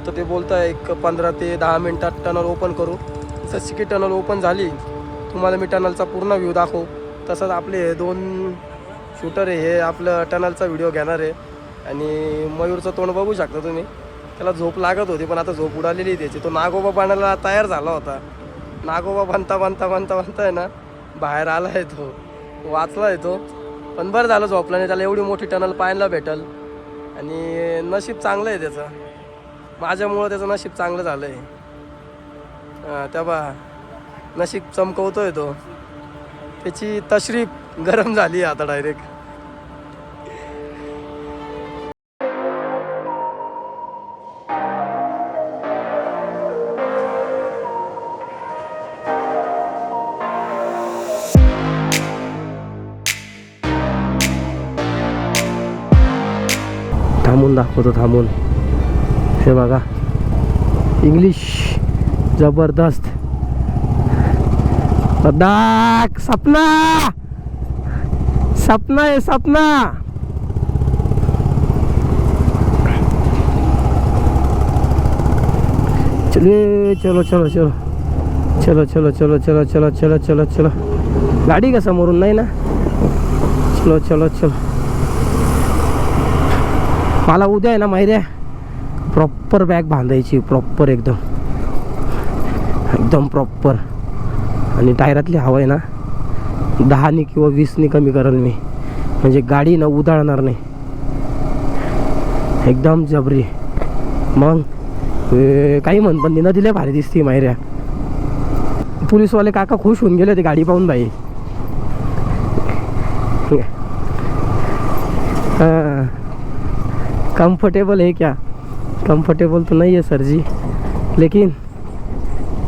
तर ते बोलत आहे एक 15 ते 10 मिनटात टनल ओपन करू. जशी की टनल ओपन झाली तुम्हाला मी टनलचा पूर्ण व्ह्यू दाखवू. तसंच आपले 2 शूटर आहे, हे आपलं टनलचा व्हिडिओ घेणार आहे. आणि मयूरचं तोंड बघू शकता तुम्ही, त्याला झोप लागत होती पण आता झोप उडालेली त्याची. तो नागोबा बांधायला तयार झाला होता, नागोबा बांधता आहे ना बाहेर आला आहे, तो वाचला आहे तो. पण बरं झालं झोपला नाही, त्याला एवढी मोठी टनल पाहायला भेटल. आणि नशीब चांगलं आहे त्याचं, माझ्यामुळं त्याचं नशीब चांगलं झालं आहे. तेव्हा नशीब चमकवतोय तो, त्याची तशरीफ गरम झाली आता डायरेक्ट. थांबून दाखवतो, थांबून. हे बघा, इंग्लिश जबरदस्त. दाक सपना, सपना आहे सपना. चलो चलो चलो चलो चलो चलो चलो चलो चलो चलो चलो चलो. गाडी का समोरून नाही ना. चलो चलो चलो. मला उद्या आहे ना माहिती आहे, प्रॉपर बॅग बांधायची, प्रॉपर एकदम एकदम प्रॉपर. आणि टायरातली हवा आहे ना 10 किंवा 20 कमी करेल मी, म्हणजे गाडी ना उधाळणार नाही, एकदम जबरी. मग काही म्हण पण नदीला भारी दिसते मायऱ्या. पोलीसवाले काका खुश होऊन गेले ते गाडी पाहून भाई. हां, कंफर्टेबल है क्या? कंफर्टेबल तो नहीं है सर जी, लेकिन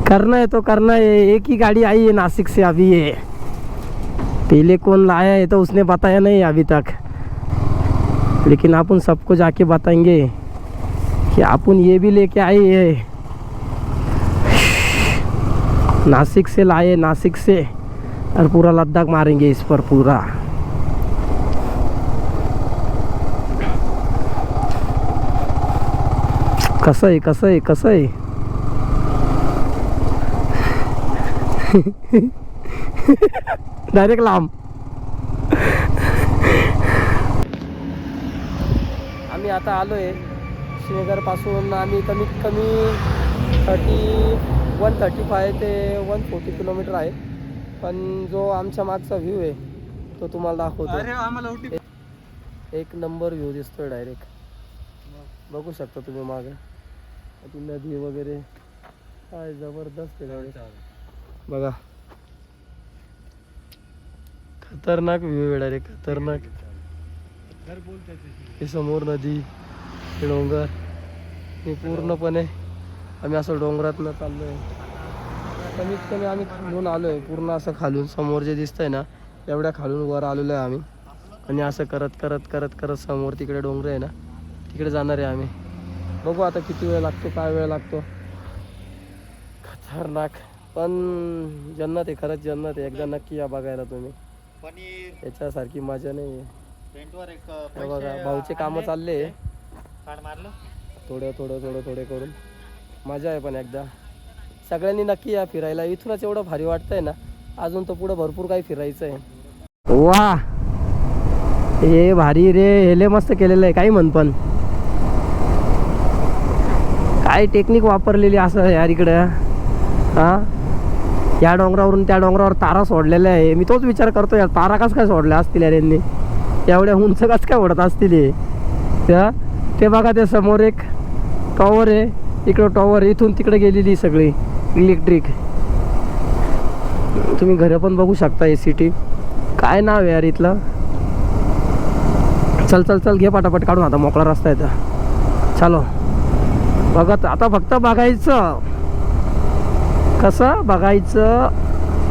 करना है तो करना है. एक ही गाड़ी आई है नासिक से अभी, ये पहले कौन लाया है तो उसने बताया नहीं अभी तक, लेकिन अपन सबको जाके बताएंगे कि अपन ये भी लेके आए हैं. नासिक से लाए, नासिक से, और पूरा लद्दाख मारेंगे इस पर पूरा. कसं आहे कसं आहे कसं आहे. डायरेक्ट लांब. आम्ही आता आलो आहे श्रीनगरपासून. आम्ही कमीत कमी 135 ते 140 किलोमीटर आहे. पण जो आमच्या मागचा व्ह्यू आहे तो तुम्हाला दाखवतो. एक नंबर व्ह्यू दिसतोय डायरेक्ट, बघू शकता तुम्ही मागे ती नदी वगैरे, काय जबरदस्त आहे बघा. खतरनाक व्ह्यू आहे डायरेक्ट, खतरनाक. हे समोर नदी, हे डोंगर, हे पूर्णपणे आम्ही असं डोंगरातनं चाललो आहे. कमीत कमी आम्ही खालून आलो आहे, पूर्ण असं खालून समोर जे दिसतंय ना एवढ्या खालून वर आलेलो आहे आम्ही. आणि असं करत करत करत करत समोर तिकडे डोंगर आहे ना, तिकडे जाणार आहे आम्ही. बघू आता किती वेळ लागतो, काय वेळ लागतो. खतरनाक, पण जन्नत आहे, खरंच जन्नत आहे. एकदा नक्की या बघायला तुम्ही, याच्यासारखी मजा नाही आहे. बघा भाऊचे कामं चालले थोडं थोडं थोडं थोडे करून, मजा आहे. पण एकदा सगळ्यांनी नक्की या फिरायला. इथूनच एवढं भारी वाटतंय ना, अजून तर पुढं भरपूर काही फिरायचं आहे. वा, हे भारी रे, हेले मस्त केलेलं आहे. काही म्हण, पण काय टेक्निक वापरलेली असं यार इकडं. हां, या डोंगरावरून त्या डोंगरावर तारा सोडलेल्या आहे. मी तोच विचार करतो यार, तारा कसं काय सोडल्या असतील यार यांनी, एवढ्या उंच कसं काय ओढत असतील हे. ते बघा, ते समोर एक टॉवर आहे, इकडं टॉवर, इथून तिकडे गेलेली सगळी. इलेक्ट्रिक. तुम्ही घरं पण बघू शकता. ACT काय नाव आहे यार इथलं. चल चल चल घे पटापट काढून, आता मोकळा रस्ता आहे तर चलो. बघत आता फक्त बघायचं, कसं बघायचं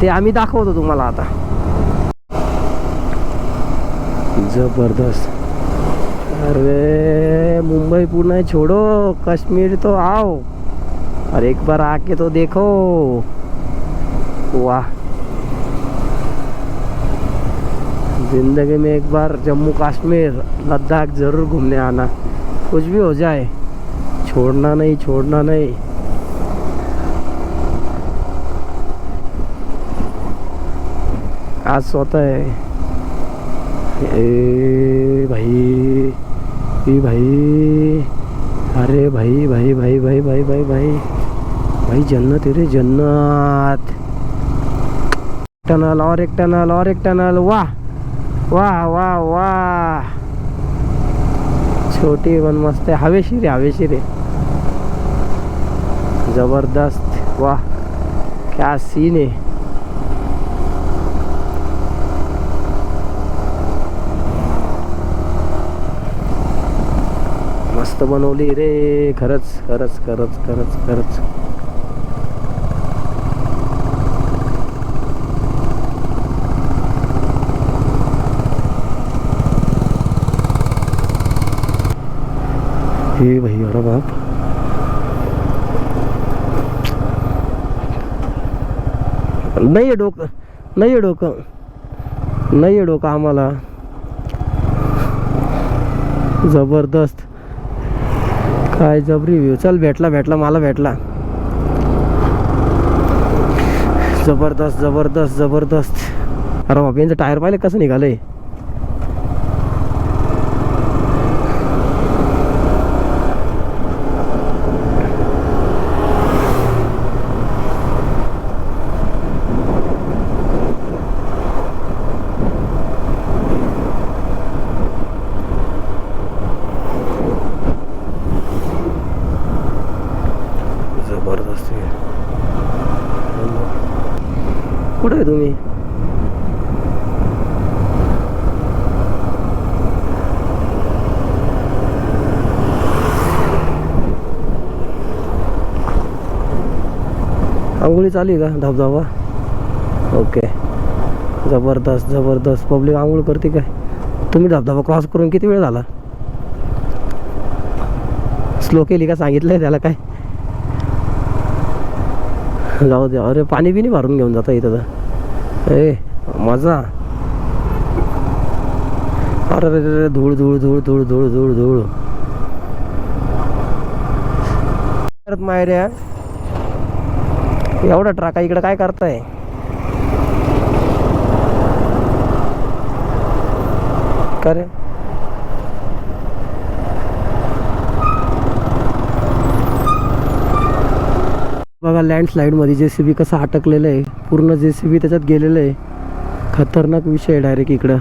ते आम्ही दाखवतो तुम्हाला आता. जबरदस्त. अरे मुंबई पुणे छोड़ो, कश्मीर तो आओ और एक बार आके तो देखो. वाह, जिंदगी में एक बार जम्मू कश्मीर लद्दाख ज़रूर घूमने आना. कुछ भी हो जाए छोड़ना नहीं, छोड़ना नहीं. आज सोता है. ए भाई, ए भाई, अरे भाई भाई भाई भाई भाई भाई भाई भाई, जन्नत है रे जन्नत. टनल और एक टनल और एक टनल. वाह वाह वाह वाह, छोटी पण मस्त आहे. हवेशीर आहे, हवेशीर आहे. जबरदस्त. वाह क्या सीन आहे. मस्त बनवली रे, खरंच खरंच खरंच खरंच खरंच. हे भाई, अरे बाप, नाही आहे डोकं, नाही आहे डोकं, नाही आहे डोकं आम्हाला. जबरदस्त. काय जबरी व्ह्यू. चल भेटला भेटला मला भेटला. जबरदस्त जबरदस्त जबरदस्त. अरे बाप, यांचं टायर पाहिलं कसं निघालंय. कुठे आहे तुम्ही. आंघोळी चालू आहे का धबधबा. ओके, जबरदस्त जबरदस्त. पब्लिक आंघोळ करते काय. तुम्ही धबधबा क्रॉस करून किती वेळ झाला. स्लो केली का सांगितलंय त्याला काय. जाऊ द्या. अरे पाणी बी नाही भरून घेऊन जाता इथं तर. ए मजा. अरे रे, धूळ धूळ धूळ धूळ धूळ धूळ धूळ. परत मायऱ्या, एवढा ट्राका इकडे काय करताय. का रे. बघा लँडस्लाईड मध्ये JCB कसं अटकलेलं आहे. पूर्ण JCB त्याच्यात गेलेलं आहे. खतरनाक विषय आहे डायरेक्ट इकडं.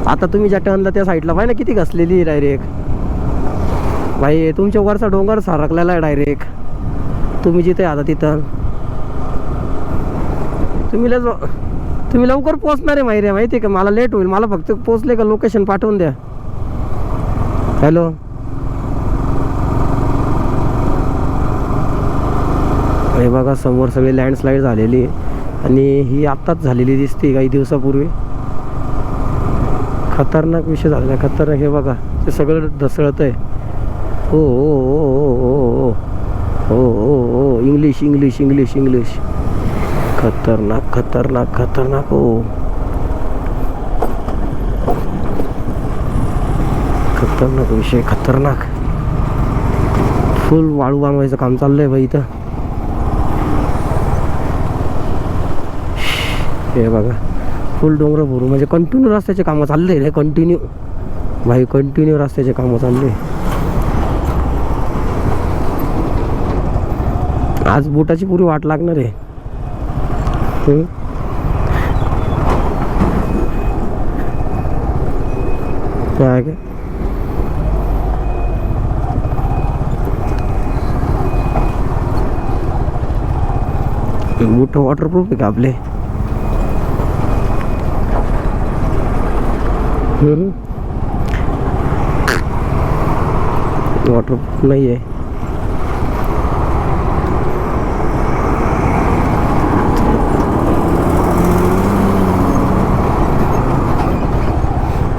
आता तुम्ही ज्या टर्नला त्या साईडला पाहिजे ना किती घसलेली आहे डायरेक्ट. भाई तुमच्या वरचा डोंगर सारखलेला आहे डायरेक्ट. तुम्ही जिथे आता तिथं तुम्ही लवकर पोहोचणार आहे माहिती आहे. माहिती आहे का, मला लेट होईल. मला फक्त पोहोचले का लोकेशन पाठवून द्या. हॅलो. हे बघा समोर सगळी लँडस्लाईड झालेली आहे आणि ही आत्ताच झालेली दिसते काही दिवसापूर्वी. खतरनाक विषय झालेला आहे, खतरनाक. हे बघा ते सगळं ढसळत आहे. ओ ओ ओ ओ ओ ओ, इंग्लिश इंग्लिश इंग्लिश इंग्लिश. खतरनाक खतरनाक खतरनाक. हो खतरनाक विषय, खतरनाक. फुल वाळू बांधवायचं काम चाललंय बाई इथं. हे बघा फुल डोंगर भरू म्हणजे कंटिन्यू रस्त्याचे कामं चालले रे. कंटिन्यू भाई, कंटिन्यू रस्त्याचे कामं चालले. आज बोटाची पुरी वाट लागणार आहे. काय काय बूट वॉटरप्रूफ आहे का आपले? वॉटरप्रूफ नाही आहे.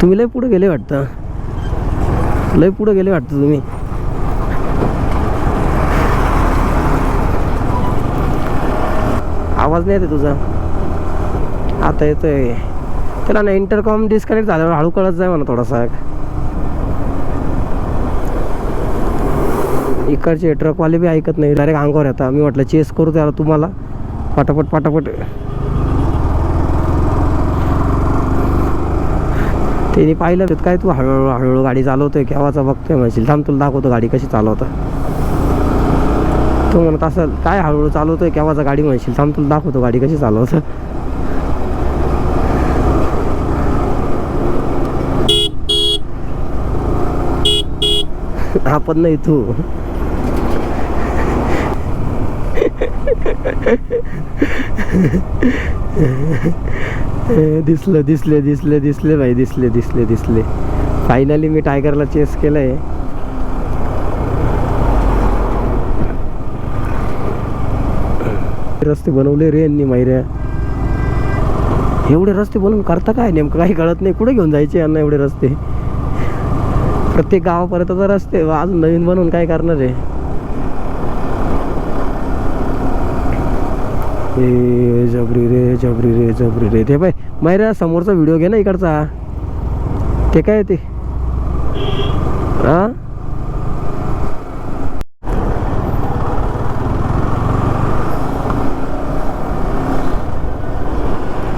तुम्ही लय पुढे गेले वाटतं, लय पुढे गेले वाटतं तुम्ही. आवाज नाही येते तुझा, आता येतोय. त्याला ना इंटरकॉम डिस्कनेक्ट झाल्यावर हळू कळत जाय म्हणा थोडासा. इकडचे ट्रकवाले बी ऐकत नाही, डायरेक्ट अंगावर येतात. मी म्हटलं चेस करू त्याला तुम्हाला पटापट पटापट. त्यांनी पाहिलं काय तू हळूहळू हळूहळू गाडी चालवतोय केव्हाचा बघतोय म्हणशील. थांब तुला दाखवतो गाडी कशी चालवता. तो म्हणत असं काय हळूहळू चालवतोय केव्हाचा गाडी म्हणशील. थांब तुला दाखवतो गाडी कशी चालवतं. आपण नाही तू. दिसले दिसले दिसले दिसले भाई, दिसले दिसले दिसले. फायनली मी टायगरला चेस केलंय. रस्ते बनवले रे यांनी मायऱ्या. एवढे रस्ते बनवून करता काय नेमकं काही कळत नाही. कुठे घेऊन जायचे यांना एवढे रस्ते? प्रत्येक गावापर्यंतचा रस्ते अजून नवीन बनवून काय करणार आहे? ए जबरी रे जबरी रे जबरी रे. ते बाय मायऱ्या समोरचा व्हिडिओ घे ना इकडचा. ते काय ते हा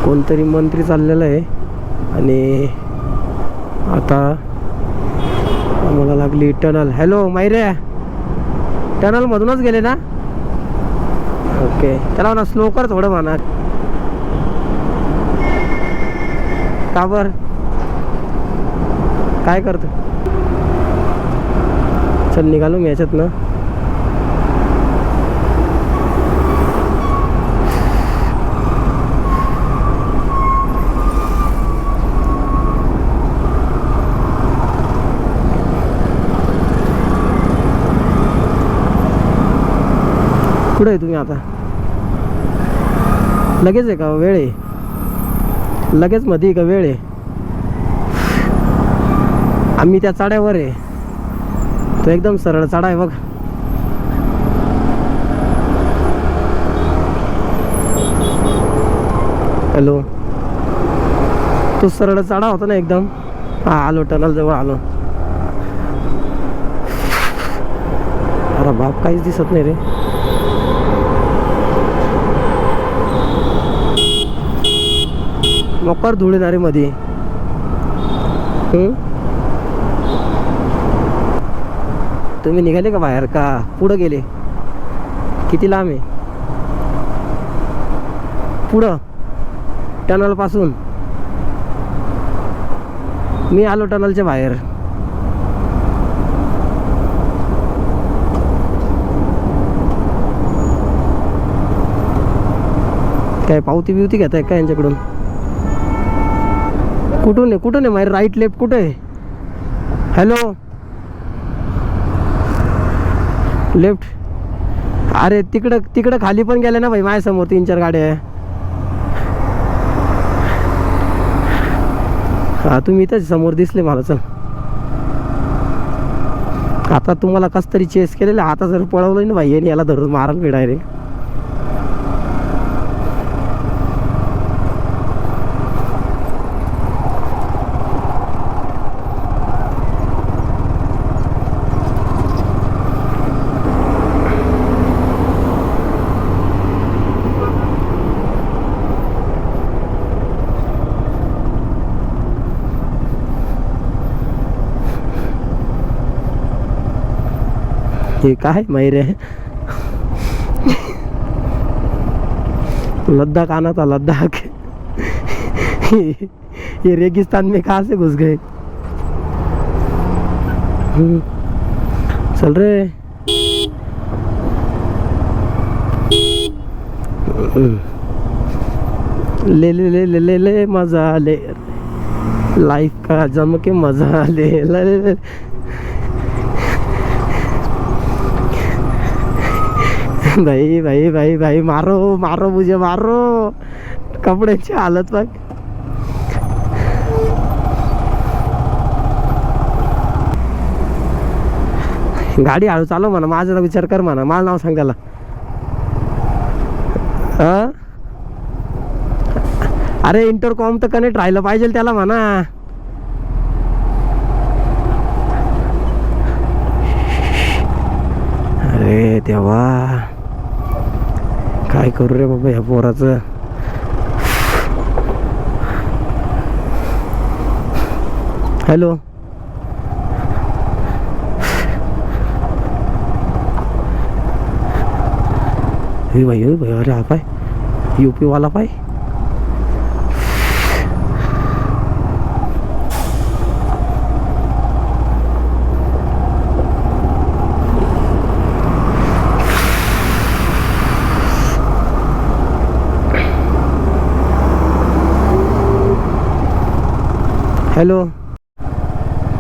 कोणतरी मंत्री चाललेला आहे आणि आता मला लागली टनल. हॅलो मायऱ्या, टनल मधूनच गेले ना? ओके, त्याला म्हणा स्लो कर थोडं म्हणा. का बर काय करतो? चल निघालो मी याच्यात ना. कुठे आहे तुम्ही आता? लगेच आहे का वेळ आहे? लगेच मध्ये का वेळ आहे? आम्ही त्या चढ्यावर आहे. तो एकदम सरळ चढा आहे बघ. हॅलो, तो सरळ चढा होता ना एकदम. हा आलो, टनल जवळ आलो. अरे बाप, काहीच दिसत नाही रे. मोकार धूळ येणारे मध्ये. तुम्ही निघाले का बाहेर का पुढं गेले? किती लांब आहे पुढं टनल पासून? मी आलो टनलच्या बाहेर. काय पावती बिवती घेताय का यांच्याकडून? कुठून आहे कुठून आहे माहिती? राईट लेफ्ट कुठे आहे? Hello, left. अरे तिकडं तिकडं खाली पण गेले ना भाई, माझ्यासमोर 3-4 गाड्या आहे. हा तुम्ही इथंच समोर दिसले मला. चल आता तुम्हाला कस तरी चेस केलेलं. आता जर पळवलं ना भाई याला धरून मारायला मी डायरेक्ट. हे काय मैरे? लद्दाख आना था, लद्दाख. ये रेगिस्तान में कहाँ से घुस गए? चल रे. ले ले ले ले ले ले मजा ले लाइफ का जम के मजा ले ले ले. भाई भाई भाई भाई मारो मारो मुझे मारो. कपड्याची हालत बघ. गाडी हळू चालव म्हणा. माझा विचार कर म्हणा. माझं नाव सांग त्याला. अरे इंटरकॉम तर कनेक्ट राहिलं पाहिजे त्याला म्हणा. अरे देवा काय करू रे बाबा ह्या पोराचं. हॅलो. हे भाई अरे हा पाय यूपी वाला पाय. हॅलो.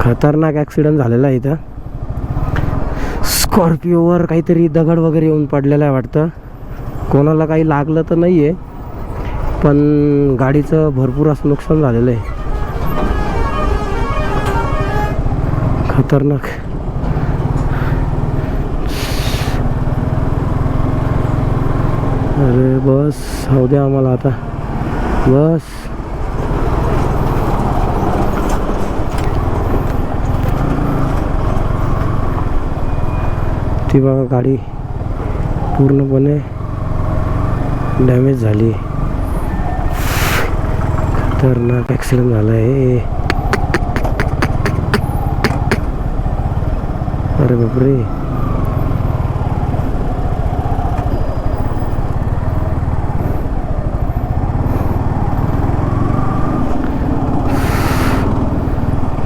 खतरनाक ॲक्सिडेंट झालेला आहे इथं. स्कॉर्पिओवर काहीतरी दगड वगैरे येऊन पडलेलं आहे वाटतं. कोणाला काही लागलं तर नाही आहे पण गाडीचं भरपूर असं नुकसान झालेलं आहे. खतरनाक. अरे बस जाऊ द्या आम्हाला आता. बस. ती बघा गाडी पूर्णपणे डॅमेज झाली. खतरनाक ॲक्सिडेंट झाला आहे. अरे बापरे.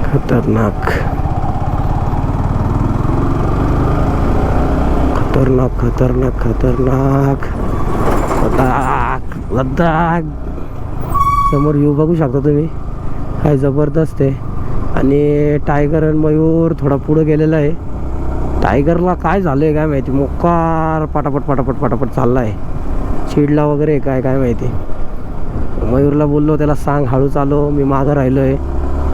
खतरनाक खतरनाक खतरनाक खतरनाक. लद्दाख लद्दाख समोर व्ह्यू बघू शकता तुम्ही. काय जबरदस्त आहे. आणि टायगर आणि मयूर थोडा पुढे गेलेला आहे. टायगरला काय झालं आहे काय माहिती. मोकार पटापट पटापट पटापट चालला आहे. चिडला वगैरे काय काय माहिती. मयूरला बोललो त्याला सांग हळू चालव. मी मागं राहिलो आहे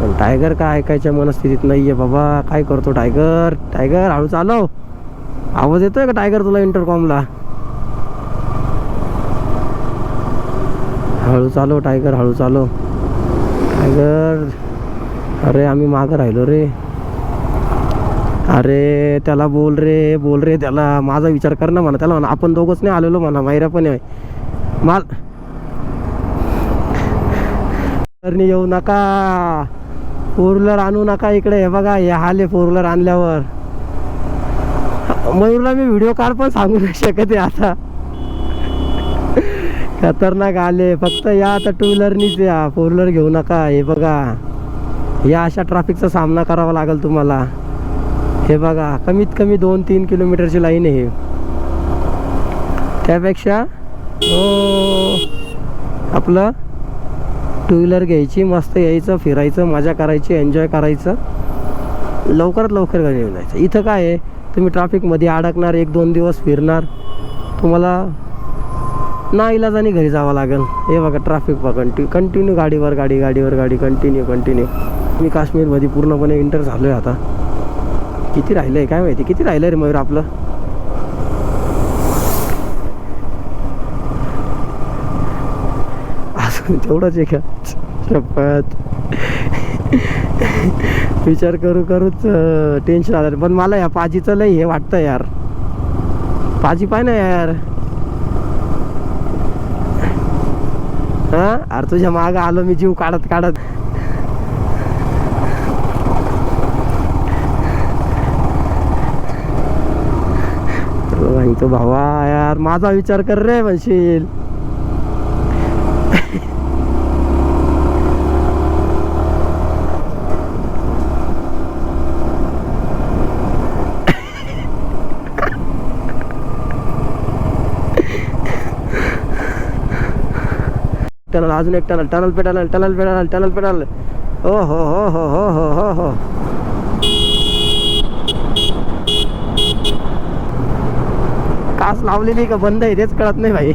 पण टायगर काय ऐकायच्या मनस्थितीत नाही आहे बाबा. काय करतो टायगर. टायगर हळू चालव. आवाज येतोय का टायगर तुला इंटरकॉमला. हळू चालव टायगर हळू चालव. टायगर अरे आम्ही मागं राहिलो रे. अरे त्याला बोल रे त्याला. माझा विचार कर ना म्हणा त्याला. म्हणा आपण दोघंच नाही आलेलो म्हणा. मायरा पण आहे. माल येऊ नका. फोर व्हीलर आणू नका इकडे. हे बघा हे हाल आहे फोर व्हीलर आणल्यावर. मयूरला मी व्हिडिओ काढ पण सांगू नाही शकत आहे आता. खतरनाक आले. फक्त या आता टू व्हीलरनीच या. फोर व्हीलर घेऊ नका. हे बघा या अशा ट्रॅफिकचा सामना करावा लागेल तुम्हाला. हे बघा कमीत कमी 2-3 किलोमीटरची लाईन आहे. त्यापेक्षा आपलं टू व्हीलर घ्यायची मस्त यायचं फिरायचं मजा करायची एन्जॉय करायचं. लवकरात लवकर घरी येऊन जायचं. इथं काय आहे तुम्ही ट्रॅफिकमध्ये अडकणार 1-2 दिवस फिरणार. तुम्हाला नाईलाजाने घरी जावं लागेल. हे बघा ट्रॅफिक बघा कंटिन्यू गाडीवर गाडी कंटिन्यू. मी काश्मीरमध्ये पूर्णपणे एंटर झालो आहे आता. किती राहिलं आहे काय माहिती. किती राहिलं रे मयूर आपलं. असं तेवढंच आहे का. शपथ विचार करूच टेन्शन आलं. पण मला या पाजीचं लय हे वाटतं यार. पाजी पाय ना यार. अरे तुझ्या मागं आलो मी जीव काढत सांगतो भावा यार माझा विचार कर रे म्हणशील. टनल, अजून एक टनल, टनल पे टनल, टनल पे टनल, टनल पे टनल. ओ हो हो हो हो हो हो हो. कास लावलेली का बंद आहे तेच कळत नाही भाई.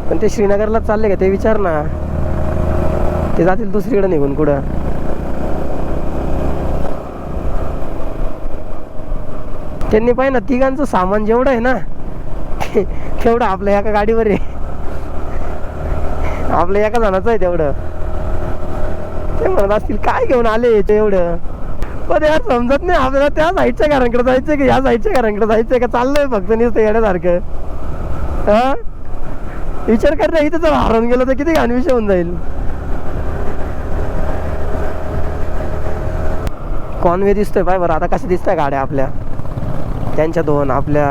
पण ते श्रीनगरला चालले का ते विचार ना. ते जातील दुसरीकडे निघून कुठं. त्यांनी पाहिजे ना तिघांचं सामान जेवढं आहे ना तेवढं आपल्या एका गाडीवर आहे. आपल्या एका जणाचं आहे तेवढं. ते म्हणत असतील काय घेऊन आले याचे एवढं. पण यार समजत नाही आपल्याला त्या साईडच्या घरांकडे जायचं की या साईडच्या घरांकडे जायचंय का. चाललंय फक्त नुसतं येण्यासारखं. हा विचार कर ना, इथं जर हरवून गेलं तर किती घाण विषय होऊन जाईल. कॉन्वे दिसतोय पाय बरं आता कशा दिसतंय गाड्या आपल्या. त्यांच्या दोन आपल्या.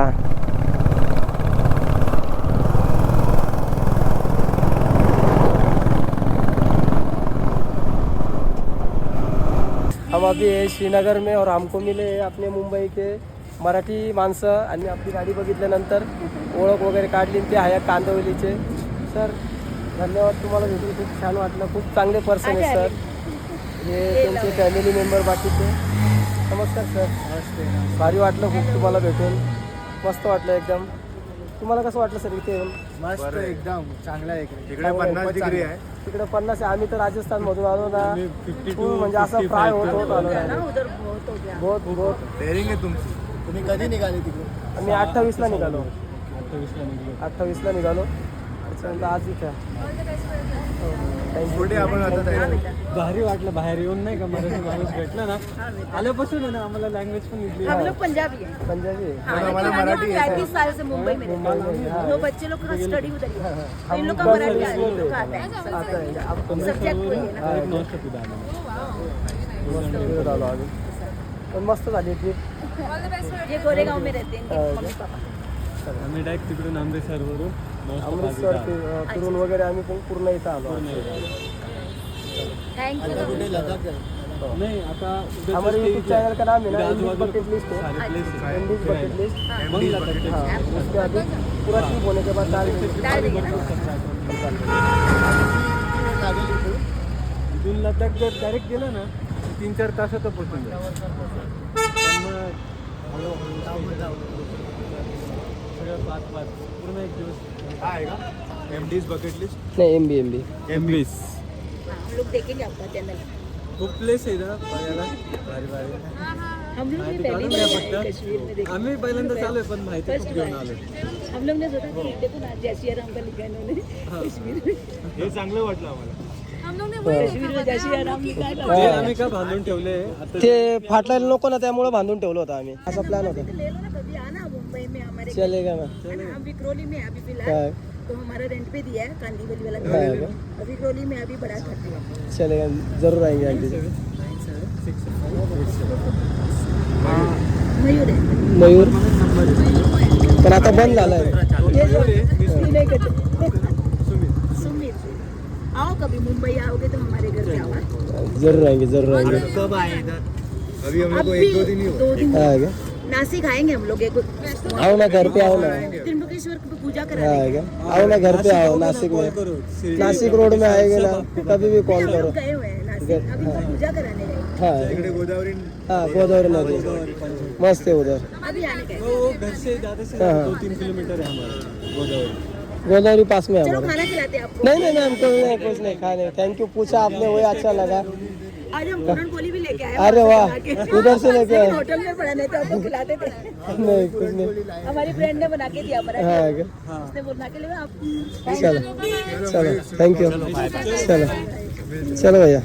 हम अभी श्रीनगर में और हमको मिले अपने मुंबई के मराठी माणसं. आणि आपली गाडी बघितल्यानंतर ओळख वगैरे काढली. ते आहे कांदिवलीचे. सर धन्यवाद, तुम्हाला भेटून खूप छान वाटलं. खूप चांगले पर्सन आहे सर. हे त्यांचे फॅमिली मेंबर बाकीचे. नमस्कार सर. नमस्ते. भारी वाटलं खूप तुम्हाला भेटून. मस्त वाटलं एकदम. तुम्हाला कसं वाटलं सर इथे येऊन. मस्त एकदम चांगला आहे. तिकडे 50 डिग्री आहे. तिकडे 50 आहे. आम्ही तर राजस्थान मधून आलो ना. म्हणजे असं फ्राय होत आलो. बहुत बहुत डेअरिंग आहे तुमची. तुम्ही कधी निघाले तिकडे. आम्ही 28 ला निघालो. 28 ला निघालो. त्याच्यानंतर आज इथं. कुठे आपण आता तयार. भारी वाटलं बाहेर येऊन नाही का. मराठी माणूस भेटला ना आल्यापासून आहे ना आम्हाला लँग्वेज पण इथली. हम लोग पंजाबी हैं। पंजाबी आहे. हाँ, हमारा लेकिन हम मराठी लोग है। 35 साल से मुंबई में रहते हैं। दो बच्चे लोग का स्टडी उधर ही है। तो इन लोग का मराठी आता है। आता आहे. आपण सब्जेक्ट वही है ना। मस्त आलो आम्ही. पण मस्त झाली ट्रिप. ये गोरेगांव में रहते हैं इनके मम्मी पापा। आम्ही डायरेक्ट तिकडून अमृतसरवरून अमृतसर फिरून वगैरे आम्ही पण पूर्ण इथं आलो. Thank you. नाही आता हमारे यूट्यूब चैनल का नाम है ना इंडियन बकेट लिस्ट है. Indian bucket list. हाँ, उसके आगे पूरा ट्रिप होने के बाद डाल देंगे. डाल देंगे ना। इथून लद्दाख जर डायरेक्ट गेलं ना 3-4 तासात पोहोचून जाईल. पण सगळं 5 पूर्ण एक दिवस हा आहे का एमडीज बकेट लिस्ट. नाही एमबी एमबी. एमबीस हाँ, हम लोग देखेंगे आपका चैनल। खूप प्लेस आहे ना बघायला भारी भारी. हम लोग माहिती ने पहली काढून बार घ्या आए फक्त. कश्मीर में देखा। आम्ही पहिल्यांदा चालू आहे पण माहिती खूप घेऊन आलो. हम लोग ने सोचा कि देखो ना जय श्री राम का लिखा है इन्होंने कश्मीर में। हे चांगलं वाटलं आम्हाला. कश्मीर में जय श्री राम लिखा है ना। ते आम्ही का बांधून ठेवले आता. ते फाटलेलं नको ना त्यामुळे बांधून ठेवलं होतं आम्ही. असा प्लॅन होता. ले लो ना कभी आना मुंबई में हमारे। चलेगा ना. है ना, हम विक्रोली में हैं अभी काय फिलहाल। तो हमारा रेंट पे दिया है कांदीवली वाला काय घर। का? अभी विक्रोली में अभी बड़ा खर्च है। चलेगा जरूर आएंगे आंटी. मयूर है। मयूर पण आता बंद झालाय. ये जो नहीं कहते सुमित। आओ कभी मुंबई आओगे तो हमारे घर पे आओ। जरूर आएंगे जरूर आएंगे. कब आए इधर. अभी हम लोग को अभी 1-2 दिन ही हुए. 2 दिन हाँ क्या. नासिक आएंगे हम लोग। एक आओ ना घर पे आओ ना. त्रिम्बकेश्वर की पूजा हाँ कराने क्या. आओ ना घर पे आओ. नासिक में नासिक रोड में आएंगे ना कभी भी कॉल हम करो. लोग गए हुए हैं नासिक। अभी तो पूजा कराने गए। हाँ तिकडे गोदावरी. हाँ गोदावरी नदी मस्त है उधर. अभी आने गए। वो घर से ज़्यादा से हाँ. 2-3 किलोमीटर है हमारा गोदावरी. गोदावरी पास में है चलो हमारा. खाना खिलाते हैं आपको। नहीं नहीं नहीं हमको नहीं कुछ नहीं खाने. थैंक यू पूछा आपने वही अच्छा लगा. आज हम पूरन पोली भी लेके आए। अरे वहाँ वाह, से बना के। उधर से लेके आए. लेकिन होटल में बना नहीं था तो खिलाते थे। नहीं कुछ नहीं. हमारी फ्रेंड ने बना के दिया हमारा। हाँ क्या. उसने बना के लिया आप। चलो चलो थैंक यू. चलो चलो भैया.